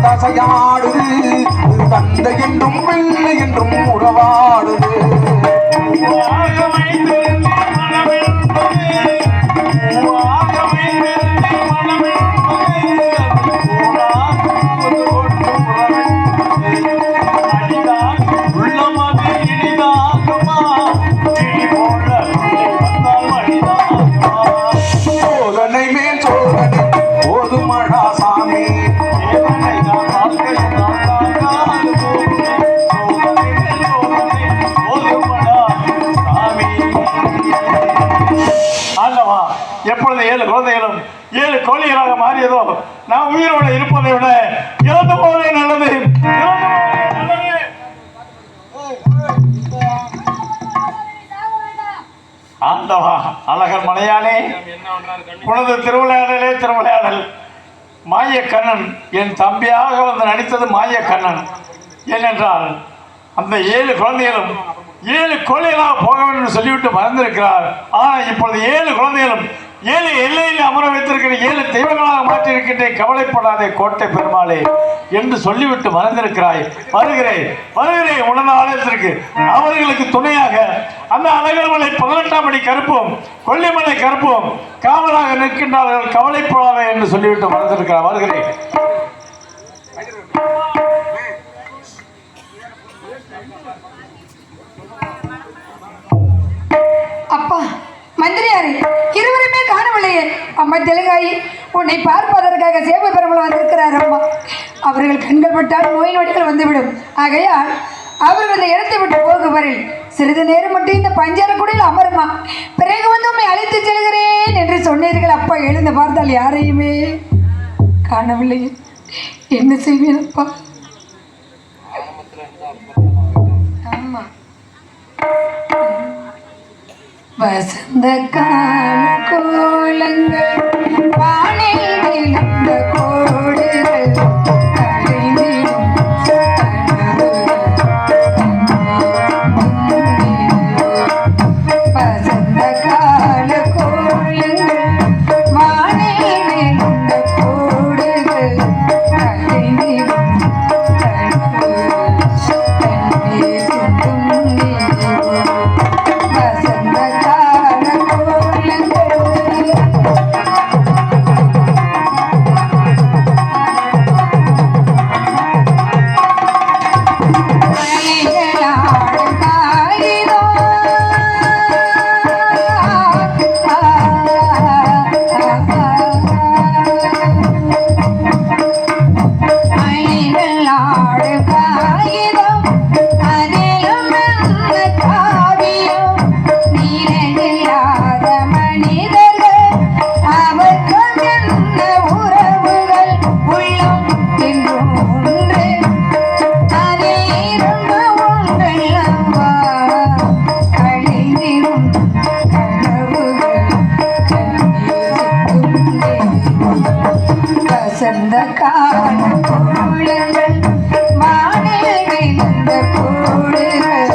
தசையாடுது தந்தை என்றும் பிள்ளை என்றும் உறவாடுது. சோதனை மேல் சோதனை போதுமடா சாமி. ஆண்டவா, எப்பொழுது 7 குழந்தைகளும் 7 கோழிகளாக மாறியதோ நான் உயிரோடு இருப்பதை விட இறந்து போவதே நல்லது. ஆண்டவா, அழகர் மலையானே, உனது திருவிளையாடலே திருவிளையாடல். மாயக்கண்ணன் என் தம்பியாக வந்து நடித்தது மாயக்கண்ணன். ஏனென்றால் அந்த 7 குழந்தைகளும் 7 கோழிகளாக போக வேண்டும் என்று சொல்லிவிட்டு மறந்திருக்கிறார். ஆனால் இப்பொழுது 7 குழந்தைகளும் 7 எல்லையில் அமர வைத்திருக்கிற 7 தெய்வங்களாக மாற்றியிருக்கின்றேன். கவலைப்படாதே கோட்டை பெருமாளே என்று சொல்லிவிட்டு மறந்திருக்கிறாய். வருகிறேன் வருகிறேன் உனது ஆலயத்திற்கு. அவர்களுக்கு துணையாக அந்த அழகர்மலை 18ஆம் படி கருப்பும் கொல்லிமலை கருப்பும் காவலாக நிற்கின்றார்கள். கவலைப்படாதே என்று சொல்லிவிட்டு மறந்திருக்கிறார். வருகிறேன். அப்பா மந்திரியாரே, இருவருமே காணவில்லையே. அம்மா தெலுங்காயி, உன்னை பார்ப்பதற்காக சேவை பெருமாள் வந்திருக்கிறார். அம்மா, அவர்கள் கண்கள் பட்டால் நோய் நொடிகள் வந்துவிடும். ஆகையால் அவர்கள் அந்த இடத்தை விட்டு போகுவரில் சிறிது நேரம் மட்டும் இந்த பஞ்சார குடையில் அமருமா, பிறகு வந்து உண்மை அழைத்து செல்கிறேன் என்று சொன்னீர்கள். அப்பா எழுந்து பார்த்தால் யாரையுமே காணவில்லை. என்ன செய்வேன் அப்பா? ஆமா, வசந்த கால கோலங்கள் வானில் விழுந்த கோடுகள் கலைந்திடும் வசந்த கால கோலங்கள் வானில் விழுந்த கோடுகள் கலைந்திடும் வசந்த கால கோலங்கள் வசந்த கால கோலங்கள் வானில் விழுந்த கோடுகள்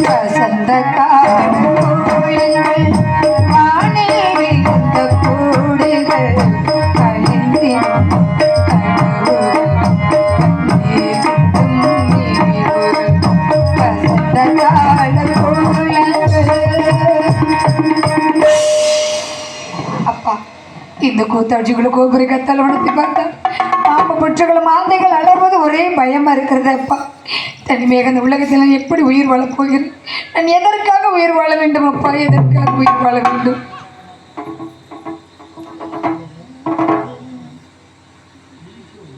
வசந்த கால கோலங்கள் வானில் விழுந்த கோடுகள் கலைந்திடும் வசந்த கால கோலங்கள். அப்பா, இந்த கூத்தாட்சிகளை கோபுர கத்தால் உணர்த்தி பார்த்தா பாம்பு புற்றுகளும் ஆந்தைகள் அலறுவது ஒரே பயமா இருக்கிறது. அப்பா, தனிமையாக அந்த உலகத்தில் நான் எப்படி உயிர் வாழப் போகிறேன்? நான் எதற்காக உயிர் வாழ வேண்டும் அப்பா? எதற்காக உயிர் வாழ வேண்டும்?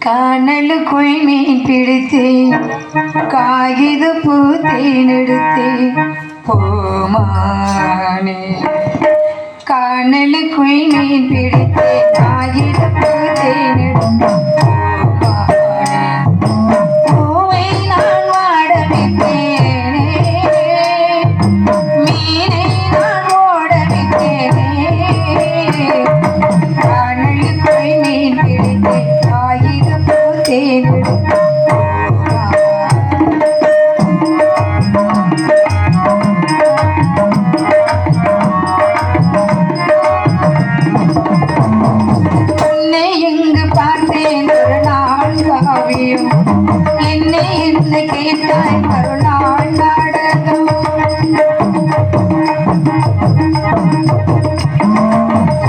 காணலுக்குள் மீன் பிடித்தேன், காகித பூத்தேன் எடுத்தேன் போமானே. காணலுக்குள் மீன் பிடித்தேன், காகித பூத்தேன் எடுத்தேன் போமானே. பூவை நான் வாட வைத்தேனே, மீனை நான் ஓட வைத்தேனே. காணலுக்குள் மீன் பிடித்தேன், காகித பூத்தேன் எடுத்தேன் போமானே. உன்னை எங்கு பார்த்தேன் ஒரு நாள் காவியம், என்னை என்ன கேட்டாய் ஒரு நாள் நாடகம்.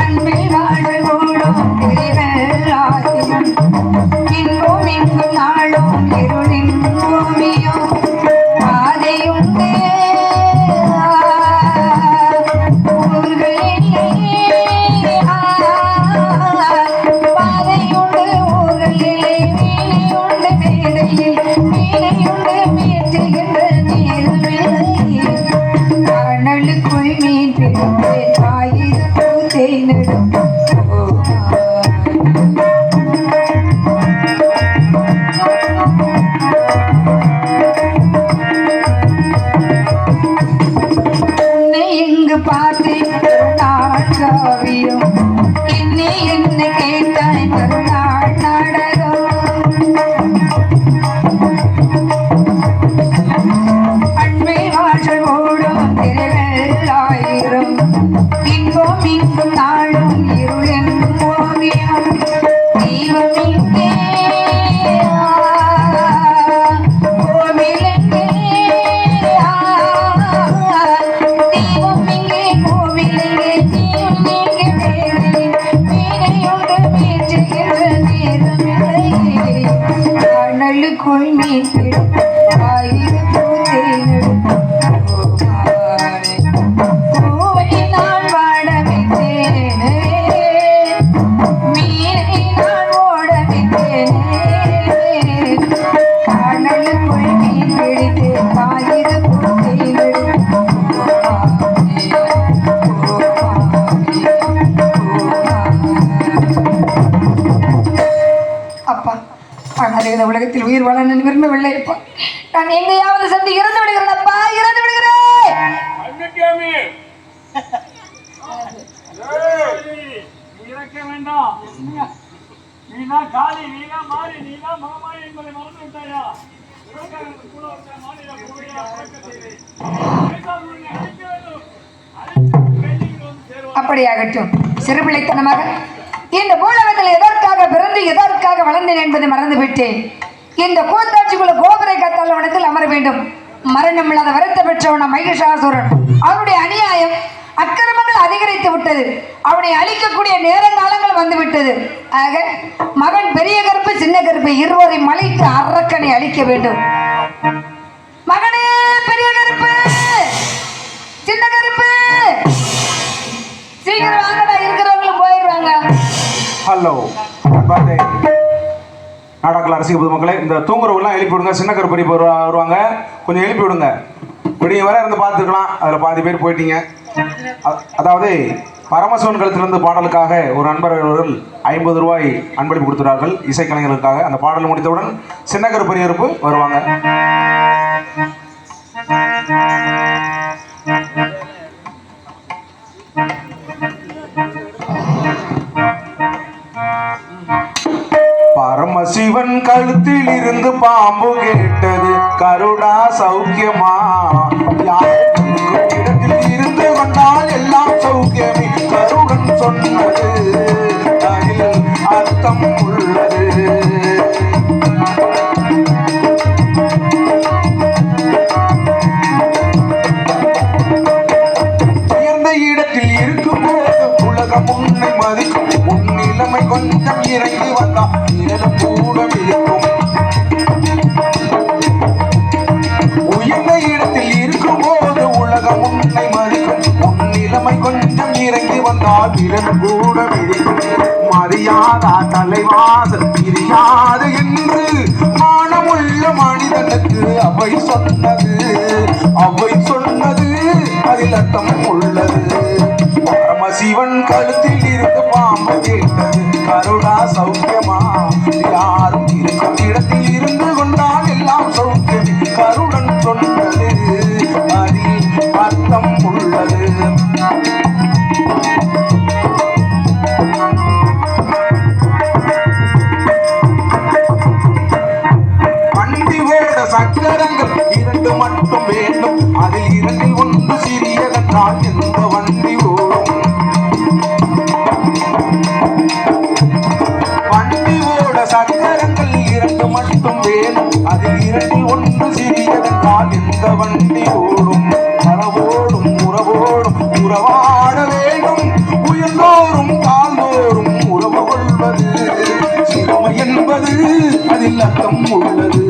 அன்பில் வாழல் கூடும் திரிவெல்லாதியும், இன்பம் எங்கும் நாளும் இருளின் பூமியும். பாதையுண்டே ஊர்களிலே, பாதையுண்டு ஊர்களிலே, வீணையுண்டு மேடையில், வீணையுண்டு மீட்டுகின்ற நீர் மீன் பிடித்து ஆயிரம் பூவை நான் வாட வைத்தேனே மீனை நான் ஓட வைத்தேனே கடலுக்குள் மீன் பிடித்து ஆயிரம் அப்பா ஆனால் இந்த உலகத்தில் உயிர் வாழ நான் விரும்பவில்லை அப்பா. நான் எங்கேயாவது சென்று இறந்து விடுகிறேன் அப்பா, இறந்து விடுகிறேன். அன்னைக்காமி இறக்க வேண்டாம். நீதான் காளி, நீதான் மாறி, நீதான் மகமாயி என்பதை மறந்து விட்டாயா? கூட வந்த மாநில கூடிய அப்படியாகட்டும். சிறுபிள்ளைத்தனமாக இந்த பூலகத்தில் எதற்காக பிறந்து எதற்காக வளர்ந்தேன் என்பதை மறந்துவிட்டேன். இந்த கூத்தாட்சிக்குள்ள கோபுரை கத்தாளவனத்தில் அமர வேண்டும். மரணம் இல்லாத வரத்தை பெற்றவன மகிஷாசுரன். அவருடைய அநியாயம் அக்கிரமங்கள் அதிகரித்து விட்டது. அவனை அழிக்கக்கூடிய நேரங்காலங்கள் வந்து விட்டது. ஆக மகன் பெரிய கருப்பு சின்ன கருப்பு இருவரை மலைத்து அரக்கனை அழிக்க வேண்டும். மகனே பெரிய கருப்பு சின்ன கருப்பு சீக்கிரம் வாங்கடா, இருக்கிறவங்களும் போயிடுவாங்க. ஹலோ அன்பார்ந்த நாடகங்கள் அரசியல் பொதுமக்களே, இந்த தூங்குறவங்களாம் எழுப்பி விடுங்க. சின்ன கருப்பறி வருவாங்க, கொஞ்சம் எழுப்பி விடுங்க. விடிய வரை இருந்து பார்த்துருக்கலாம், அதில் பாதி பேர் போயிட்டீங்க. அதாவது பரமசிவன் கழுத்திலிருந்து பாடலுக்காக ஒரு நண்பர் அவர்கள் 50 ரூபாய் அன்பளிப்பு கொடுத்துறார்கள் இசைக்கலைஞர்களுக்காக. அந்த பாடல் முடித்தவுடன் சின்ன கருப்பறி அறுப்பு வருவாங்க. பரமசிவன் கழுத்தில் இருந்து பாம்பு கேட்டது, கருடா சௌக்கியமா? இடத்தில் இருந்து கொண்டால் எல்லாம் சௌக்கியமே. கருடன் சொன்னது அதில் அர்த்தம் உள்ளது. உயர்ந்த இடத்தில் இருக்கும் போது உலகம் உன்னை மதிக்கும். உன் நிலைமை கொஞ்சம் இறங்கி வந்தால் கூட இருக்கும். உயர்ந்த இடத்தில் இருக்கும் போது உலகம் உன்னை மதிக்கும். உன் நிலைமை கொஞ்சம் இறங்கி வந்தால் விரல் கூட மிதிக்கும். மரியாதா தலைவாசல் பிரியாது என்று மானமுள்ள மனிதனுக்கு அவை சொன்னது, அவை சொன்னது அதில் அர்த்தம் உள்ளது. பரமசிவன் கழுத்தில் இருந்து பாம்பு கேட்டது, கருடா சௌக்கியமா? யாரும் இருக்கும் இடத்தில் இருந்து கொண்டால் எல்லாம் சௌக்கியம். கருடன் சொன்னது அதில் அர்த்தம் உள்ளது. வண்டி ஓட சக்கரங்கள் 2 மட்டும் வேண்டும். அதில் 2 ஒன்று சிறியதென்றால் எந்த வண்டி ஓடும்? வண்டி ஓட சக்கரங்கள் 2 மட்டும் வேணும். அதில் 2 ஒன்று சிறியதென்றால் எந்த வண்டி ஓடும்? மரவோடும் உறவோடும் உறவாட வேண்டும். உயர்ந்தோறும் தாழ்ந்தோறும் உறவு கொள்வது சிறுமை என்பது அதில் அர்த்தம் உள்ளது.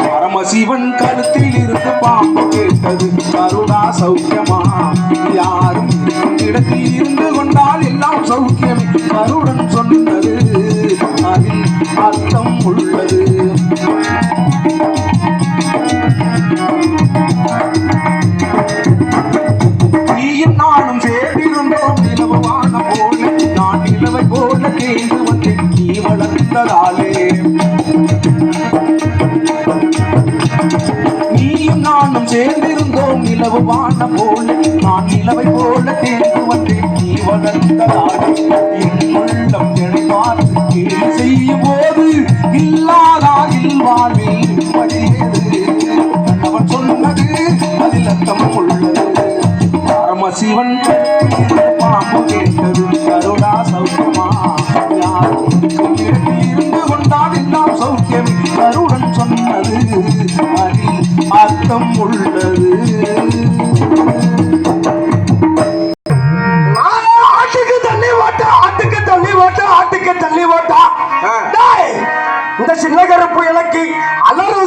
பரமசிவன் கழுத்தில் இருந்து பாம்பு கேட்டது, கருடா சௌக்கியமா? யாரும் இடத்தில் இருந்து கொண்டால் எல்லாம் சௌக்கியமே. கருடன் சொன்னது அதில் அர்த்தம் உள்ளது. நீயும் நானும் சேர்ந்திருந்தோம் நிலவு வானம் போல. நான் நிலவை போல கேள்வி வந்தேன் நீ வளர்ந்ததாலே. நீயும் நானும் சேர்ந்திருந்தோம் நிலவு வானம் போல. நான் நிலவை போல தேர்ந்து வந்தேன் நீ வளர்ந்ததாலே. என் உள்ளம் என்னை பார்த்து கேள்வி செய்யும் போது இல்லாதாரில் வாழ்வில் நிம்மதியேது. கண்ணவன் சொன்னது அதில் அர்த்தம் உள்ளது. பரமசிவன் பாம்பு கேட்டது, கருடா சௌக்கியமா? யாரும் இருந்து கொண்டால் எல்லாம் சௌக்கியம். கருடன் சொன்னது அதில் அர்த்தம் உள்ளது. ஆட்டுக்கு தண்ணி ஓட்டா, ஆட்டுக்கு தண்ணி ஓட்டா, ஆட்டுக்கு தண்ணி ஓட்டா. இந்த சின்ன கருப்பு எனக்கு அலறு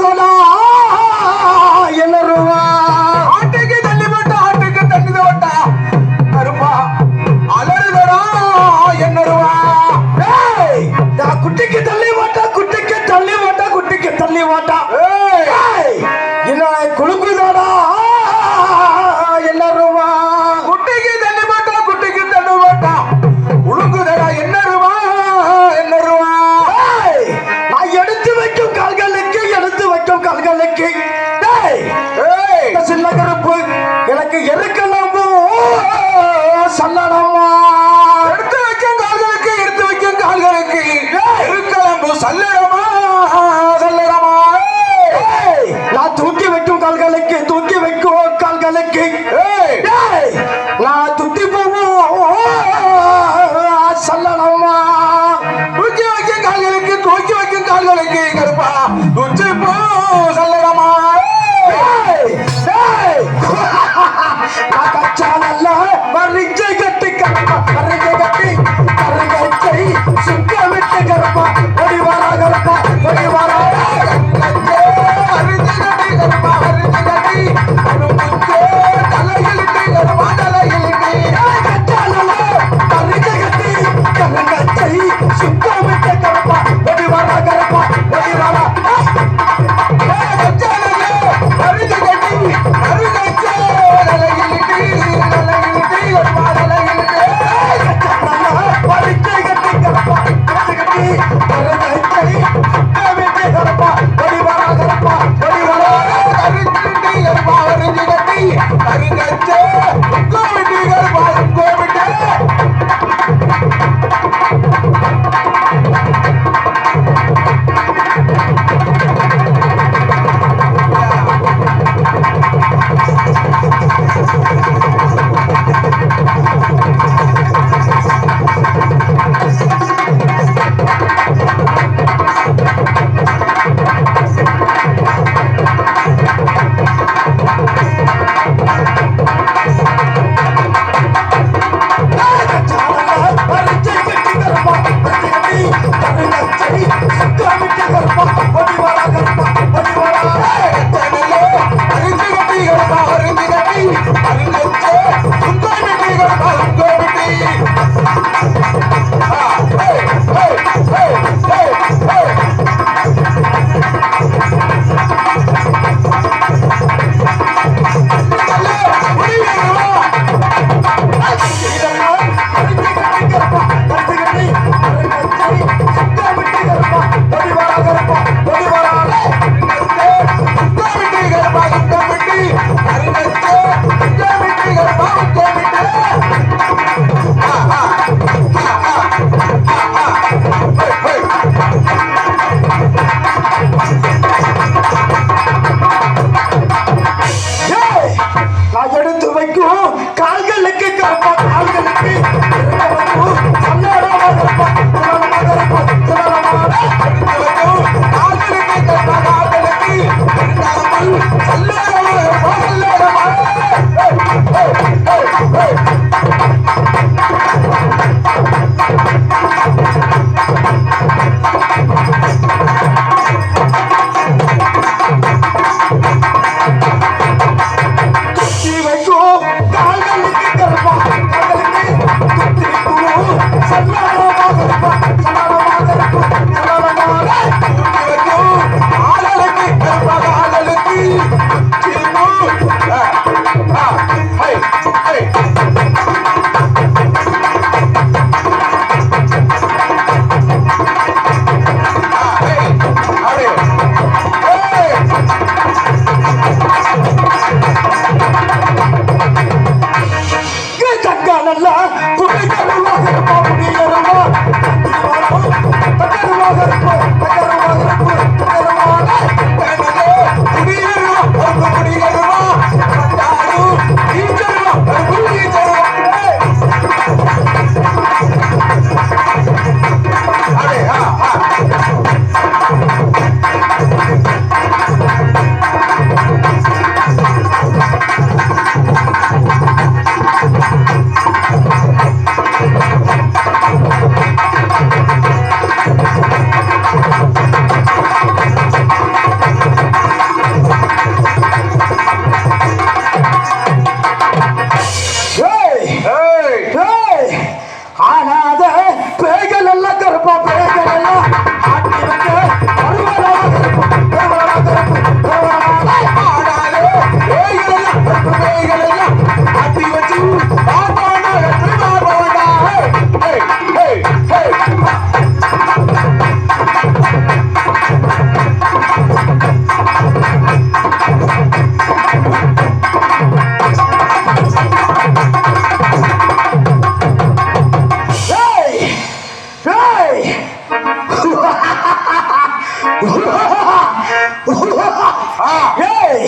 ஏய்,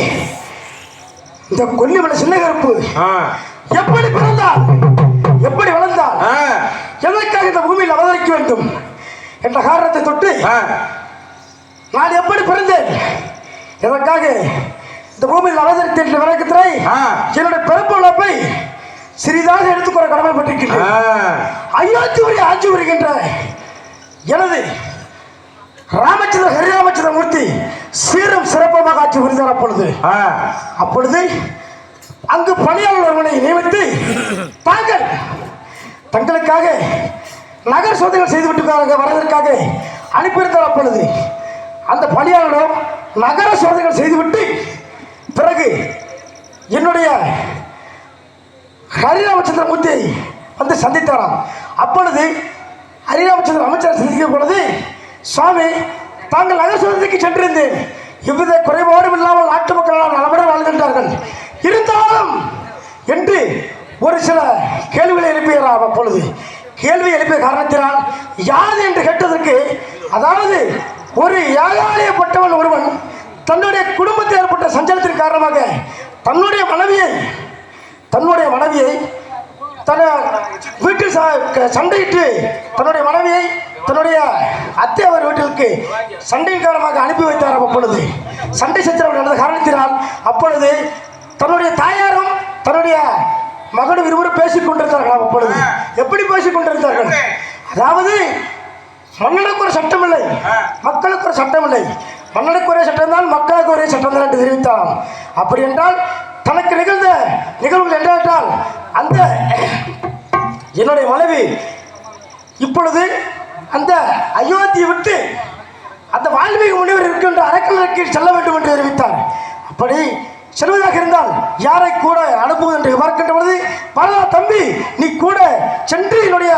இந்த கொல்லிமலை சின்ன கருப்பு எப்படி பிறந்தால், எப்படி வளர்ந்தால், எதற்காக இந்த பூமியில் அவதரிக்க வேண்டும் என்ற காரணத்தை தொட்டு நான் எப்படி பிறந்தேன், எதற்காக இந்த பூமியில் அவதரித்தேன் என்ற விளக்கத்தினை என்னுடைய பிறப்பு இழப்பை சிறிதாக எடுத்துக்கொள்ள கடமைப்பட்டிருக்கிறேன். அயோத்தி ஆட்சி வருகின்ற எனது ராமச்சந்திர ஹரிராமச்சந்திர மூர்த்தி சீரும் சிறப்பமாக ஆட்சி புரிந்தார். அப்பொழுது அங்கு பணியாளர் ஒருவனை நியமித்து தங்களுக்காக நகர் சோதனைகள் செய்துவிட்டு வருவதற்காக அனுப்பியிருந்தார். அப்பொழுது அந்த பணியாளரும் நகர சோதனைகள் செய்துவிட்டு பிறகு என்னுடைய ஹரிராமச்சந்திர மூர்த்தியை வந்து சந்தித்தாராம். அப்பொழுது ஹரிராமச்சந்திர அமைச்சர் சந்திக்கும் பொழுது, சுவாமி, தாங்கள் நகர் சோதனைக்கு சென்றிருந்தேன். எவ்வித குறைபாடும் இல்லாமல் நாட்டு மக்களால் நலமுடன் வாழ்கின்றார்கள். இருந்தாலும் என்று ஒரு சில கேள்விகளை எழுப்பியறாம். அப்பொழுது கேள்வி எழுப்பிய காரணத்தினால் யாது என்று கேட்டதற்கு, அதாவது ஒரு ஏகாலயப்பட்டவன் ஒருவன் தன்னுடைய குடும்பத்தில் ஏற்பட்ட சஞ்சலத்தின் காரணமாக தன்னுடைய மனைவியை தன் வீட்டில் சண்டையிட்டு தன்னுடைய மனைவியை தன்னுடைய அத்தை அவர் வீட்டிற்கு சண்டையின் காரணமாக அனுப்பி வைத்தார். அப்பொழுது சண்டை சச்சரவு நடந்த காரணத்தினால் அப்பொழுது தன்னுடைய தாயாரும் தன்னுடைய மகனும் இருவரும் பேசிக் கொண்டிருந்தார்கள். அப்பொழுது எப்படி பேசிக் கொண்டிருந்தார்கள், அதாவது மன்னனுக்கு ஒரு சட்டம் இல்லை, மக்களுக்கு ஒரு சட்டம் இல்லை, மன்னனுக்கு ஒரே சட்டம் தான், மக்களுக்கு ஒரே சட்டம் தான் என்று தெரிவித்தாராம். அப்படி என்றால் தனக்கு நிகழ்ந்த நிகழ்வுகள் என்றால் அந்த என்னுடைய மனைவி இப்பொழுது அந்த அயோத்தியை விட்டு அந்த வால்மீகி முனிவர் இருக்கின்ற அறக்கலருக்கு செல்ல வேண்டும் என்று தெரிவித்தார். அப்படி செல்வதாக இருந்தால் யாரை கூட அனுப்புவது என்று பார்க்கின்ற பொழுது, பரதா தம்பி, நீ கூட சென்று என்னுடைய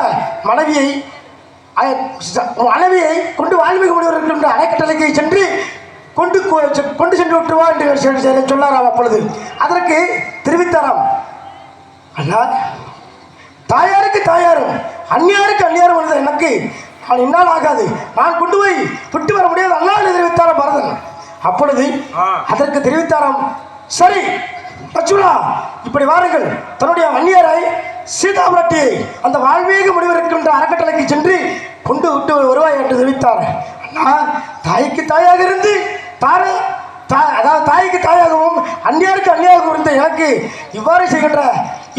மனைவியை கொண்டு வால்மீகி முனிவர் இருக்கின்ற அறக்கட்டளைக்கு சென்று கொண்டு சென்று விட்டுவா என்று சொன்னாராம். அப்பொழுது அதற்கு தெரிவித்தாராம், அண்ணா, தாயாருக்கு தாயாரும் அந்நியாருக்கு அந்நியாரும் வந்தது எனக்கு நான் என்னால் ஆகாது, நான் கொண்டு போய் விட்டு வர முடியாது அண்ணா என்று தெரிவித்தாராம் பரதன். அப்பொழுது அதற்கு தெரிவித்தாராம், சரி லட்சுமணா, இப்படி வாருங்கள், தன்னுடைய அந்நியரை சீதாபுரட்டியை அந்த வால்மீகி முனிவர் இருக்கின்ற அறக்கட்டளைக்கு சென்று கொண்டு விட்டு வருவாய் என்று தெரிவித்தார். அண்ணா, தாய்க்கு தாயாக இருந்து அதாவது தாய்க்கு தாயாகவும் அந்நியாருக்கு அந்நியாகவும் இருந்த எனக்கு இவ்வாறு செய்கின்ற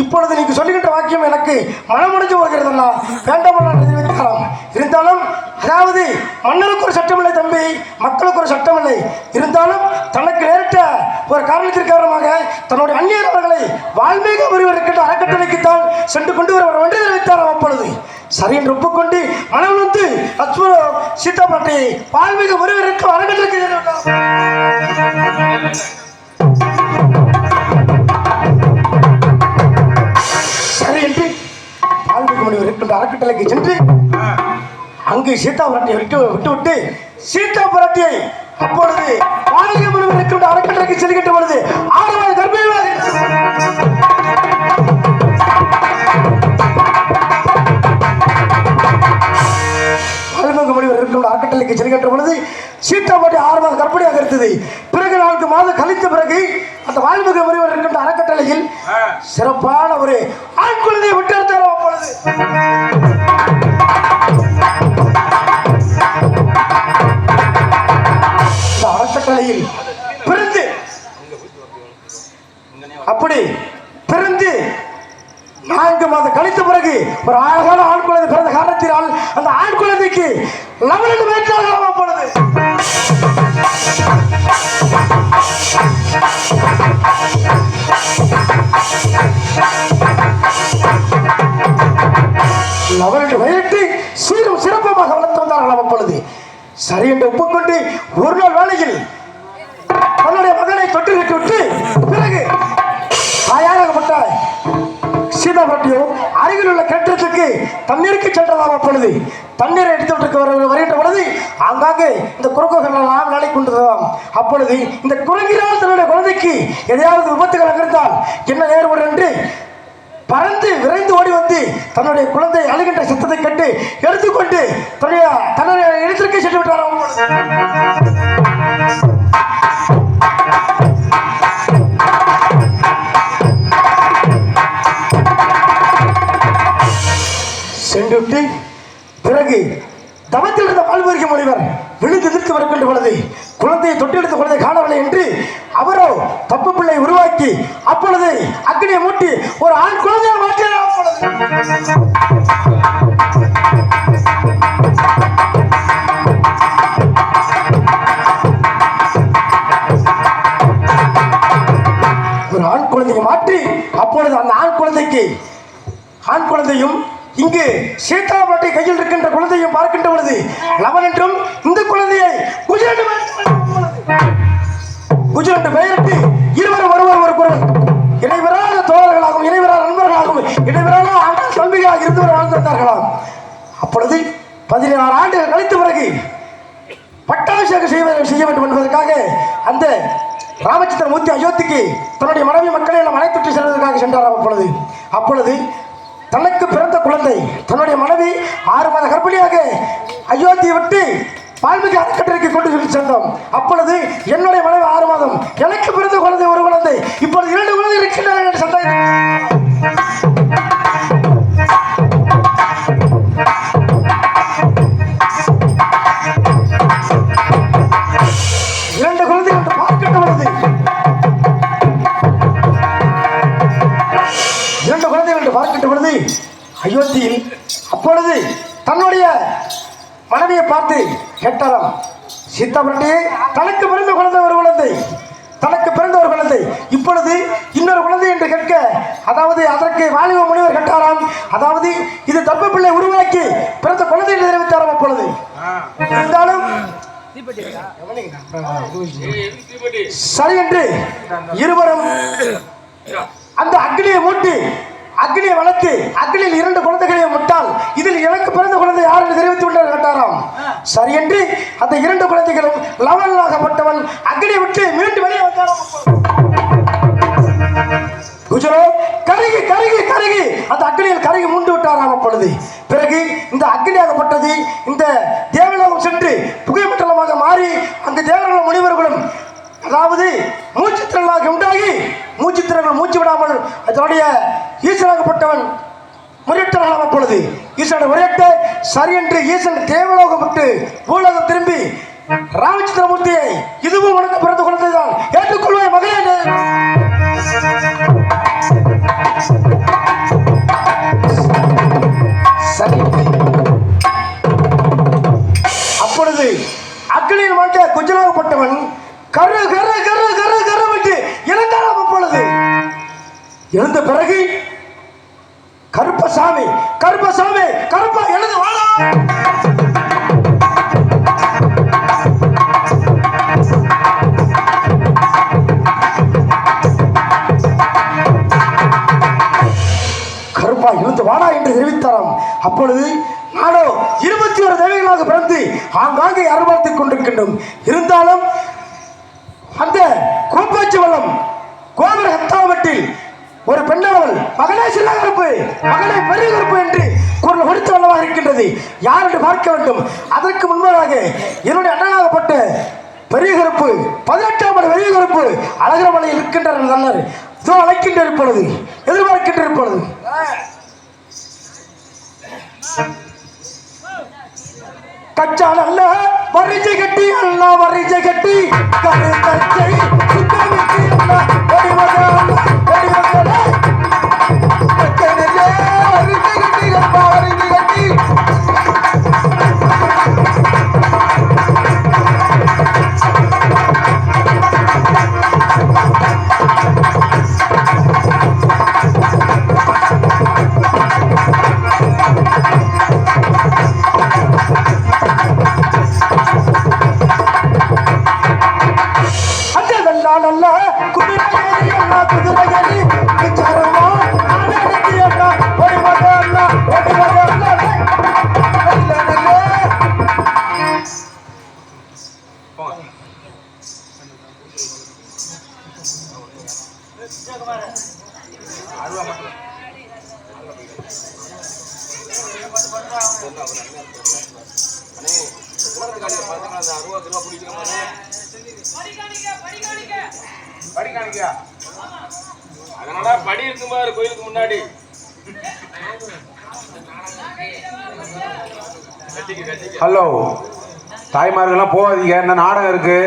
இப்பொழுது நீங்க சொல்லுகின்ற வாக்கியம் எனக்கு மனமுடிஞ்சு போகிறதா, வேண்டாம் என்று தெரிவித்தாராம். இருந்தாலும் அதாவது மன்னருக்கு ஒரு சட்டம் இல்லை தம்பி, மக்களுக்கு ஒரு சட்டம் இல்லை, இருந்தாலும் தனக்கு நேரிட்ட ஒரு காரணத்திற்கு காரணமாக தன்னுடைய அந்நியர் அவர்களை வால்மீகி முனிவர் இருக்கின்ற அறக்கட்டளைக்குத்தான் சென்று கொண்டு வர என்று தெரிவித்தாராம். அப்பொழுது சரி என்று ஒப்புக்கொண்டு மனம் வந்து லட்சுமண சீதாபாட்டை வால்மீகி முனிவர் இருக்கும் அறக்கட்டளைக்கு சரி என்று வால்மீகி முனிவர் இருக்கின்ற அறக்கட்டளைக்கு சென்று அங்கு சீதாபுரட்டியை விட்டு சீதாபுரட்டியை அப்பொழுது வால்மீகி முனிவர் இருக்கின்ற அறக்கட்டளைக்கு செல்கின்ற பொழுது 6 மாத கர்ப்பிணியாக வால்மீகி முனிவர் இருக்கின்ற அறக்கட்டளைக்கு செல்கின்ற பொழுது சீதாபுரட்டி 6 மாத கர்ப்பிணியாக இருந்தது. பிறகு 4 மாதம் கழித்த பிறகு அந்த வால்மீகி முனிவர் இருக்கின்ற அறக்கட்டளையில் சிறப்பான ஒரு ஆண் குழந்தையை விட்டு அப்பொழுது அறக்கட்டளையில் பிறந்து அப்படி பிறந்து 4 மாதம் கழித்த பிறகு ஒரு அழகான ஆண் குழந்தை பிறந்த காரணத்தினால் அந்த ஆண் குழந்தைக்கு லவணன் வேற்றாக அப்பொழுது லவணன் வயிற்று சீரும் சிறப்பமாக வளர்த்து வந்தார்கள். அப்பொழுது சரி என்று ஒப்புக்கொண்டு ஒரு நாள் வேளையில் தன்னுடைய மகனை தொட்டு விட்டு பிறகு தாயாராகப்பட்ட சீதாபுரட்டியும் அருகில் உள்ள கிணற்றுக்கு தண்ணீருக்கு சென்றதாம். அப்பொழுது தண்ணீரை எடுத்து வருகின்ற பொழுது ஆங்காங்கே இந்த குரங்குகள் எல்லாம் நாளை கொண்டதாம். அப்பொழுது இந்த குரங்கினால் தன்னுடைய குழந்தைக்கு எதையாவது விபத்துகள் அங்கிருந்தால் என்ன நேர்வடும் என்று பறந்து விரைந்து ஓடி வந்து தன்னுடைய குழந்தை அழுகின்ற சத்தத்தை கண்டு எடுத்துக்கொண்டு தன்னுடைய இடத்திற்கு சென்று விட்டாராம். சென்றுவிட்டு பிறகு தவத்தில் இருந்த பால்வரிக்க முனிவர் விழுந்து எதிர்த்து வருகின்ற பொழுது குழந்தையை தொட்டெடுத்த குழந்தை காணவில்லை என்று அவரோ தப்பு பிள்ளை உருவாக்கி அப்பொழுது அக்னியை மூட்டி ஒரு ஆண் குழந்தையை மாற்றினார். ஒரு ஆண் குழந்தையை மாற்றி அப்பொழுது அந்த ஆண் குழந்தையும் இங்கு சீதாபாட்டை கையில் இருக்கின்ற குழந்தையும் பார்க்கின்ற பொழுது லவன் என்றும் இந்த குழந்தையை குஜராத் பெயரிட்டு இருவரும் ஒருவர் குரல் இடைவெறாத தோழர்களாகவும் இடைவெறாத நண்பர்களாகவும் இடைவெறாத ஆண்கள் தம்பிகளாக இருந்தவர் வாழ்ந்து வந்தார்களாம். அப்பொழுது 16 ஆண்டுகள் கழித்த பிறகு பட்டாபிஷேகம் செய்ய வேண்டும் என்பதற்காக அந்த ராமச்சந்திரமூர்த்தி அயோத்திக்கு தன்னுடைய மனைவி மக்களை எல்லாம் அழைத்துட்டு செல்வதற்காக சென்றார். அப்பொழுது தனக்கு பிறந்த குழந்தை தன்னுடைய மனைவி 6 மாத கர்ப்பிணியாக அயோத்தியை விட்டு வால்மீகி அறக்கட்டளைக்கு கொண்டு சென்றோம். அப்பொழுது என்னுடைய மனைவி 6 மாதம், எனக்கு பிறந்த குழந்தை ஒரு குழந்தை, இப்பொழுது 2 குழந்தை இருக்கின்றன என்று சொன்னார். 2 குழந்தை என்று பார்க்கின்ற பொழுது 2 குழந்தைகள் என்று பார்க்கின்ற பொழுது அயோத்தியில் அப்பொழுது தன்னுடைய மனைவியை பார்த்து கேட்டாராம், சீதாபுரட்டியே தனக்கு பிறந்த குழந்தை ஒரு குழந்தை, தனக்கு பிறந்த ஒரு குழந்தை, இப்பொழுது இன்னொரு குழந்தை என்று கேட்க, அதாவது அதற்கு வாலிப முனிவர் கேட்டாராம், அதாவது இது தப்பு பிள்ளை உருவாக்கி பிறந்த குழந்தை என்று தெரிவித்தாராம். அப்பொழுது இருந்தாலும் சரி என்று இருவரும் அந்த அக்னியை மூட்டி அக்னியை வளர்த்து அக்னியில் 2 குழந்தைகளை முட்டால் இதில் எனக்கு பிறந்த குழந்தை யார் என்று தெரிவித்து விட்டார் கேட்டாராம். சரி என்று அந்த 2 குழந்தைகளும் லவனாகப்பட்டவன் அக்னியை விட்டு மீண்டும் வெளியே வந்தாராம். குஜராத் கருகி கருகி கருகி அந்த அக்னியில் கருகி மூண்டு விட்டாராம். அப்பொழுது பிறகு இந்த அக்னியாகப்பட்டது இந்த தேவலோகம் சென்று புகைமண்டலமாக மாறி அந்த தேவலோக முனிவர்களும் அதாவது மூச்சுத்திரளாக உண்டாகி மூச்சுத்திரங்கள் மூச்சு விடாமல் அதனுடைய ஈசனாகப்பட்டவன் முறையிட்டாராம். அப்பொழுது ஈசனை முறையிட்ட சரி என்று ஈசன் தேவலோகம் விட்டு பூலோகம் திரும்பி ராமச்சந்திரமூர்த்தியை இதுவும் உனக்கு பிறந்த குழந்தைதான் ஏற்றுக்கொள்வாய் மகளே. சரி அப்பொழுது அக்னியில் மாட்ட குஜலாகப்பட்டவன் கரு கரு கரு கரு கரு விட்டு இறந்தாராம். அப்பொழுது எழுந்த பிறகு கருப்பசாமி கருப்பசாமி கருப்பா எழுந்து வாழா. கருப்பா எழுந்து வாடா என்று தெரிவித்தாராம். அப்பொழுது நானோ 21 தேவைகளாக பிறந்து ஆங்காங்கே அறுபார்த்துக் கொண்டிருக்கின்றோம். இருந்தாலும் அந்த கோப்பாச்சி வளம் கோபுர ஹத்தாவட்டில் ஒரு பெண்ணாவல் மகனே சின்ன கருப்பு மகனே பெரிய கருப்பு என்று குரல் கொடுத்த வல்லமாக இருக்கின்றது. யார் என்று பார்க்க வேண்டும். அதற்கு முன்பதாக என்னுடைய அண்ணனாகப்பட்ட பெரிய கருப்பு 18ஆம் ஆண்டு பெரிய கருப்பு அழகரமலையில் இருக்கின்றனர். அழைக்கின்ற இருப்பது எதிர்பார்க்கின்ற இருப்பது கச்சா நல்ல வரிஜை கட்டி அல்லா வரிஜை கட்டி கருத்தச்சை சுத்தமிக்கு அல்லா வரிமகா வரிமகா கச்சனே வரிஜை கட்டி அல்லா வரிஜை கட்டி நல்ல குதிரையேறி அண்ணா குதிரையேறி விசாரமா ஆனேடி அண்ணா ஓடி வர அண்ணா ஓடி வர அண்ணா அண்ணே 60 கிலோ பிடிக்கிற மாதிரி படிக்கானிக்கா அதனால படி இருக்கும் பாரு கோயிலுக்கு முன்னாடி. ஹலோ தாய்மார்கள்லாம் போகாதீங்க, என்ன நாடகம் இருக்கு.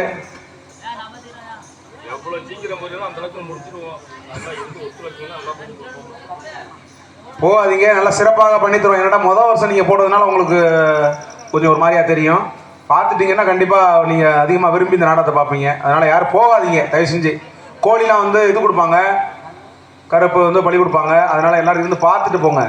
எவ்வளவு சீக்கிரம் போறீங்களோ அந்த அளவுக்கு முடிச்சிருவோம். அதெல்லாம் எந்த ஒத்துழைப்புன்னா நல்லா பண்ணிடுவோம். போகாதீங்க, நல்லா சிறப்பாக பண்ணி தருவோம். என்னடா முதல் வருஷம் நீங்கள் போடுறதுனால உங்களுக்கு கொஞ்சம் ஒரு மாதிரியா தெரியும். பார்த்துட்டீங்கன்னா கண்டிப்பாக நீங்கள் அதிகமாக விரும்பி இந்த நாடகத்தை பார்ப்பீங்க. அதனால் யாரும் போகாதீங்க தயவு செஞ்சு. கோழிலாம் வந்து இது கொடுப்பாங்க, கருப்பு வந்து பலி கொடுப்பாங்க. அதனால் எல்லோரும் இருந்து பார்த்துட்டு போங்க.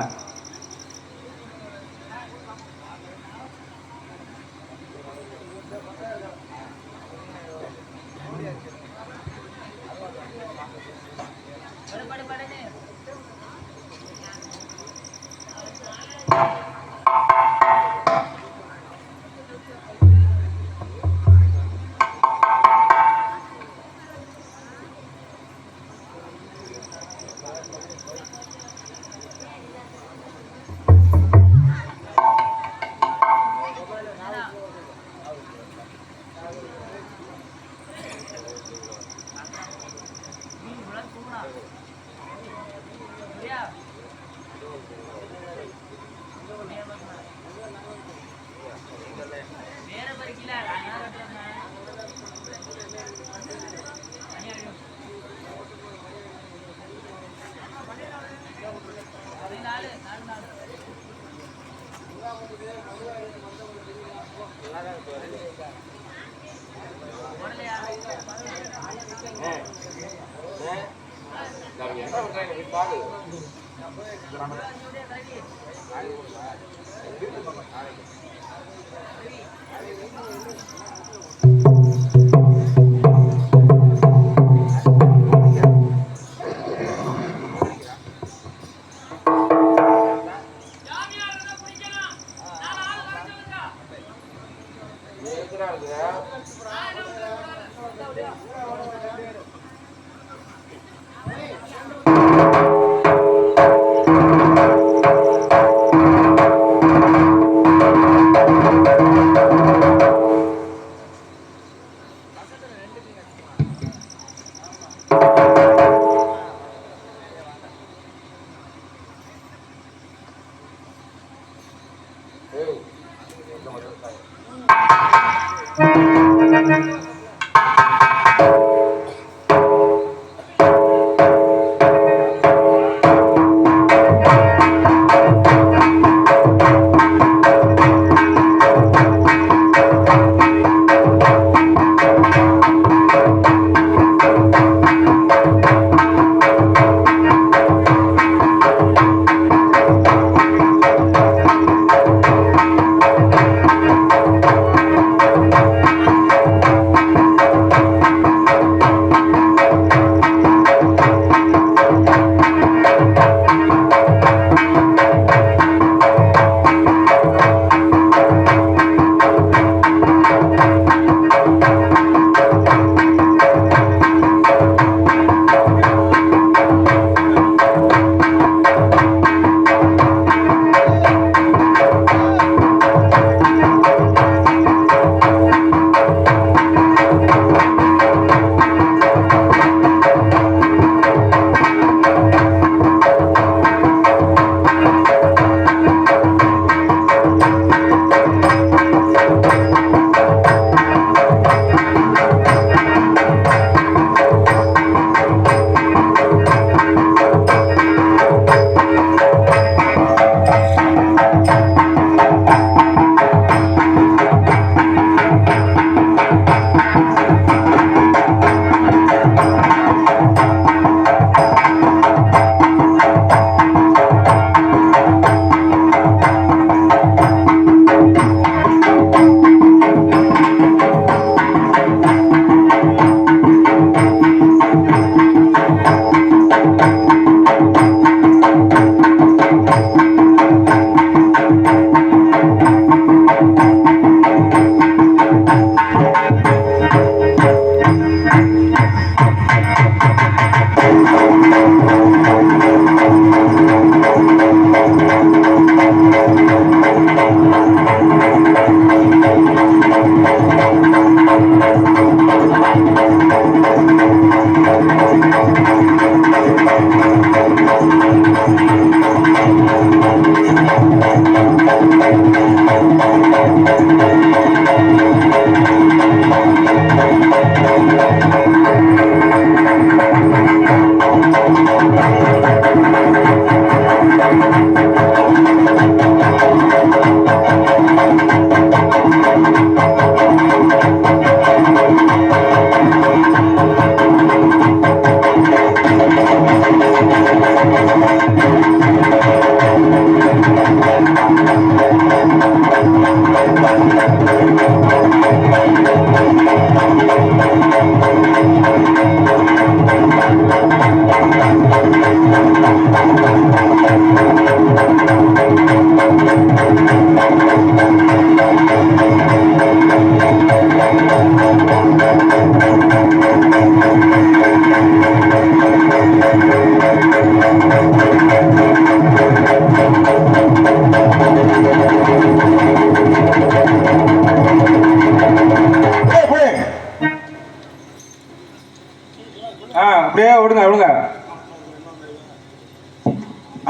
அப்படியே விடுங்க விடுங்க.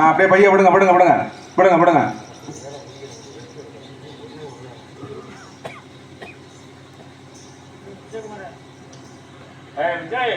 அப்படியே பைய விடுங்க விடுங்க விடுங்க விடுங்க விடுங்க. விஜய்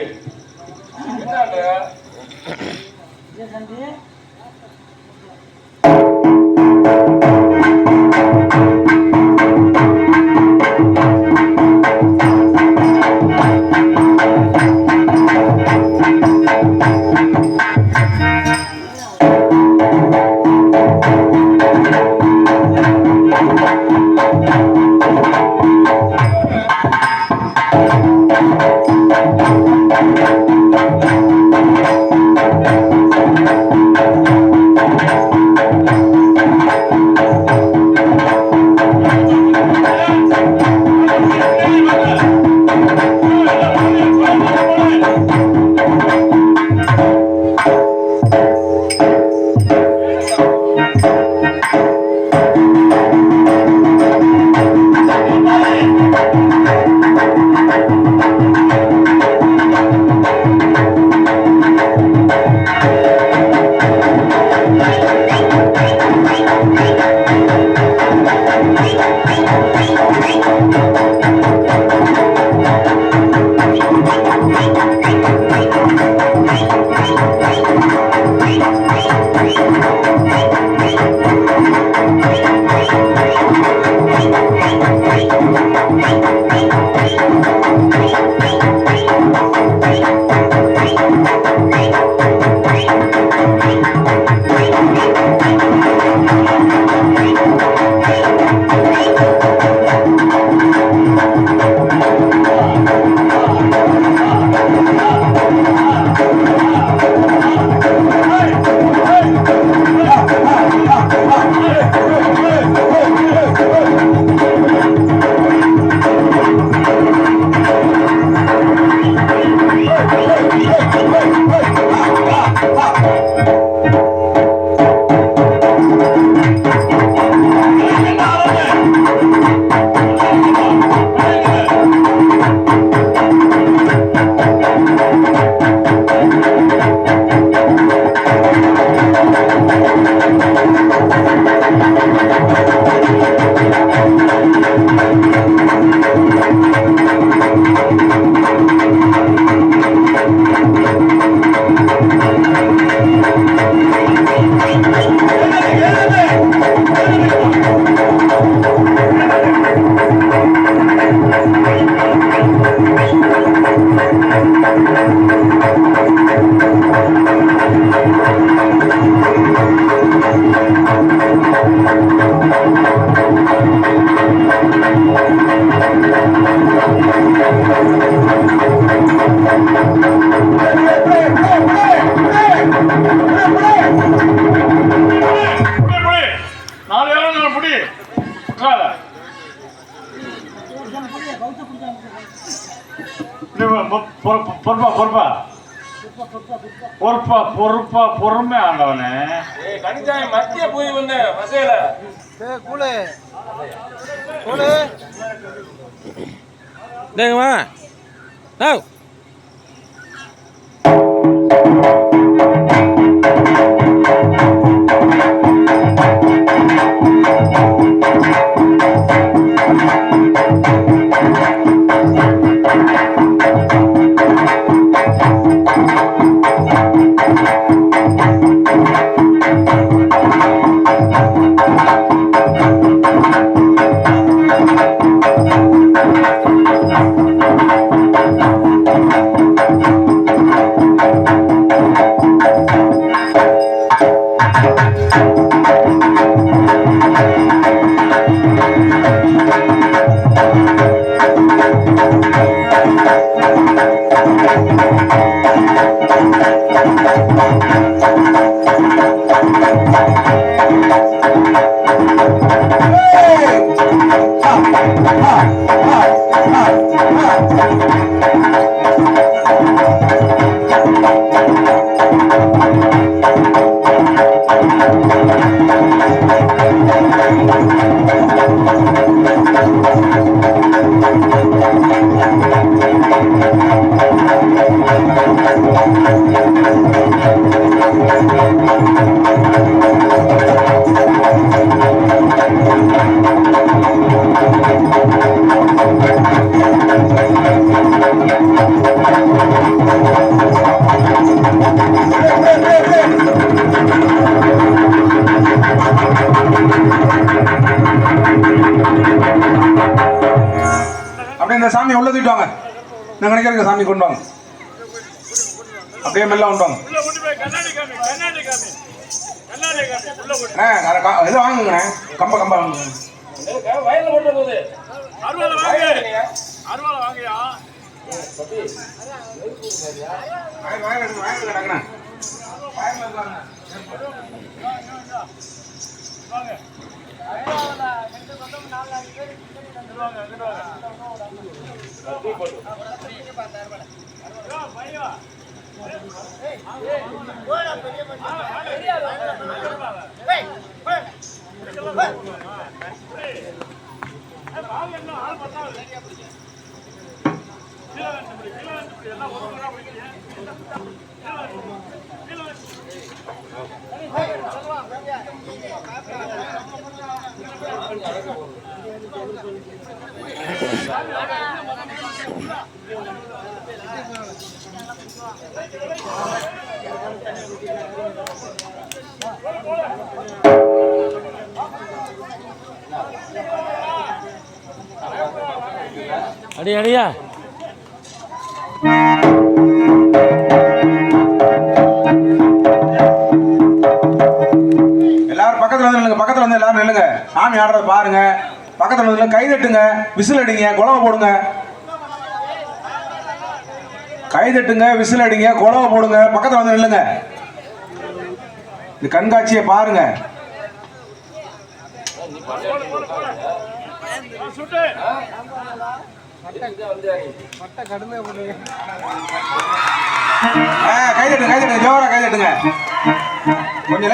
பொறுமை ஆண்டவனே. கணிச்சாமி மத்திய போய் வந்து மசையில கூழு கூழு டேங்கம்மா டேய் அப்படியே இந்த சாமியை உள்ள தூக்கிட்டு வாங்க. நான் நினைக்கிறேன் சாமி கொண்டு வாங்க. அப்படியே மெல்ல கொண்டு வாங்க. இது வாங்குங்கண்ணே. கம்ப வாங்குங்க. வயல்ல போட்ட போது அருவாளை வாங்கியா கிடக்குண்ணே. அடியா எல்லாரும் பக்கத்துல வந்து நில்லுங்க. பக்கத்துல வந்து எல்லாரும் நில்லுங்க. சாமி ஆடுறத பாருங்க. பக்கத்துல வந்து கை தட்டுங்க, விசில் அடிங்க, குழவை போடுங்க. கை தட்டுங்க, விசில் அடிங்க, குழவை போடுங்க. பக்கத்துல வந்து நில்லுங்க. இந்த கண்காட்சியை பாருங்க. கை தட்டுங்க, ஜோரா கை தட்டுங்க. கொஞ்சம்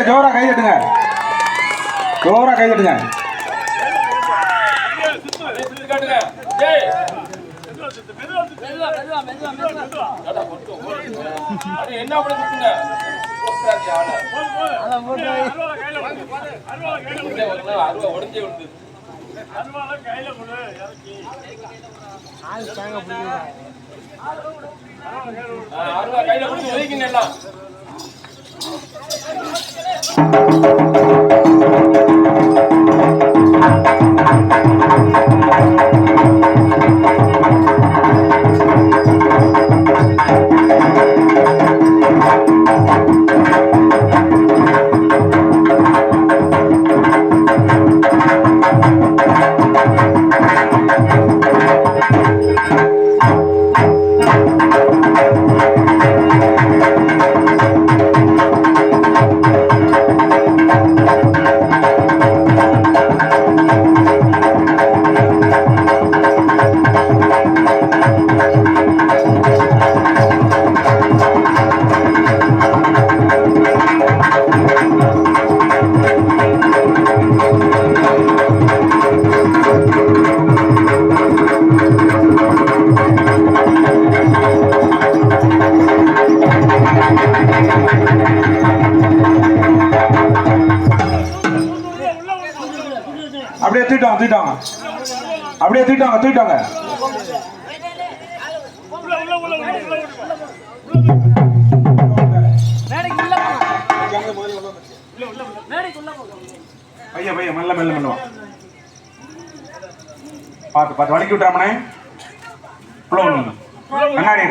ஜோரா கை தட்டுங்க, ஜோரா கை தட்டுங்க. என்ன பண்ணுங்க உடஞ்சே விடுது அருவா கையில பிடிச்சி ஒதுக்கிங்க எல்லாம். தூக்கிட்டாங்க. அப்படியே தூக்கிட்டாங்க, தூக்கிட்டாங்க. பையன் பையன் மெல்ல மெல்ல மெல்லுவான். பார்த்து பார்த்து வலிக்கி விட்டுறாமனே. கண்ணாடி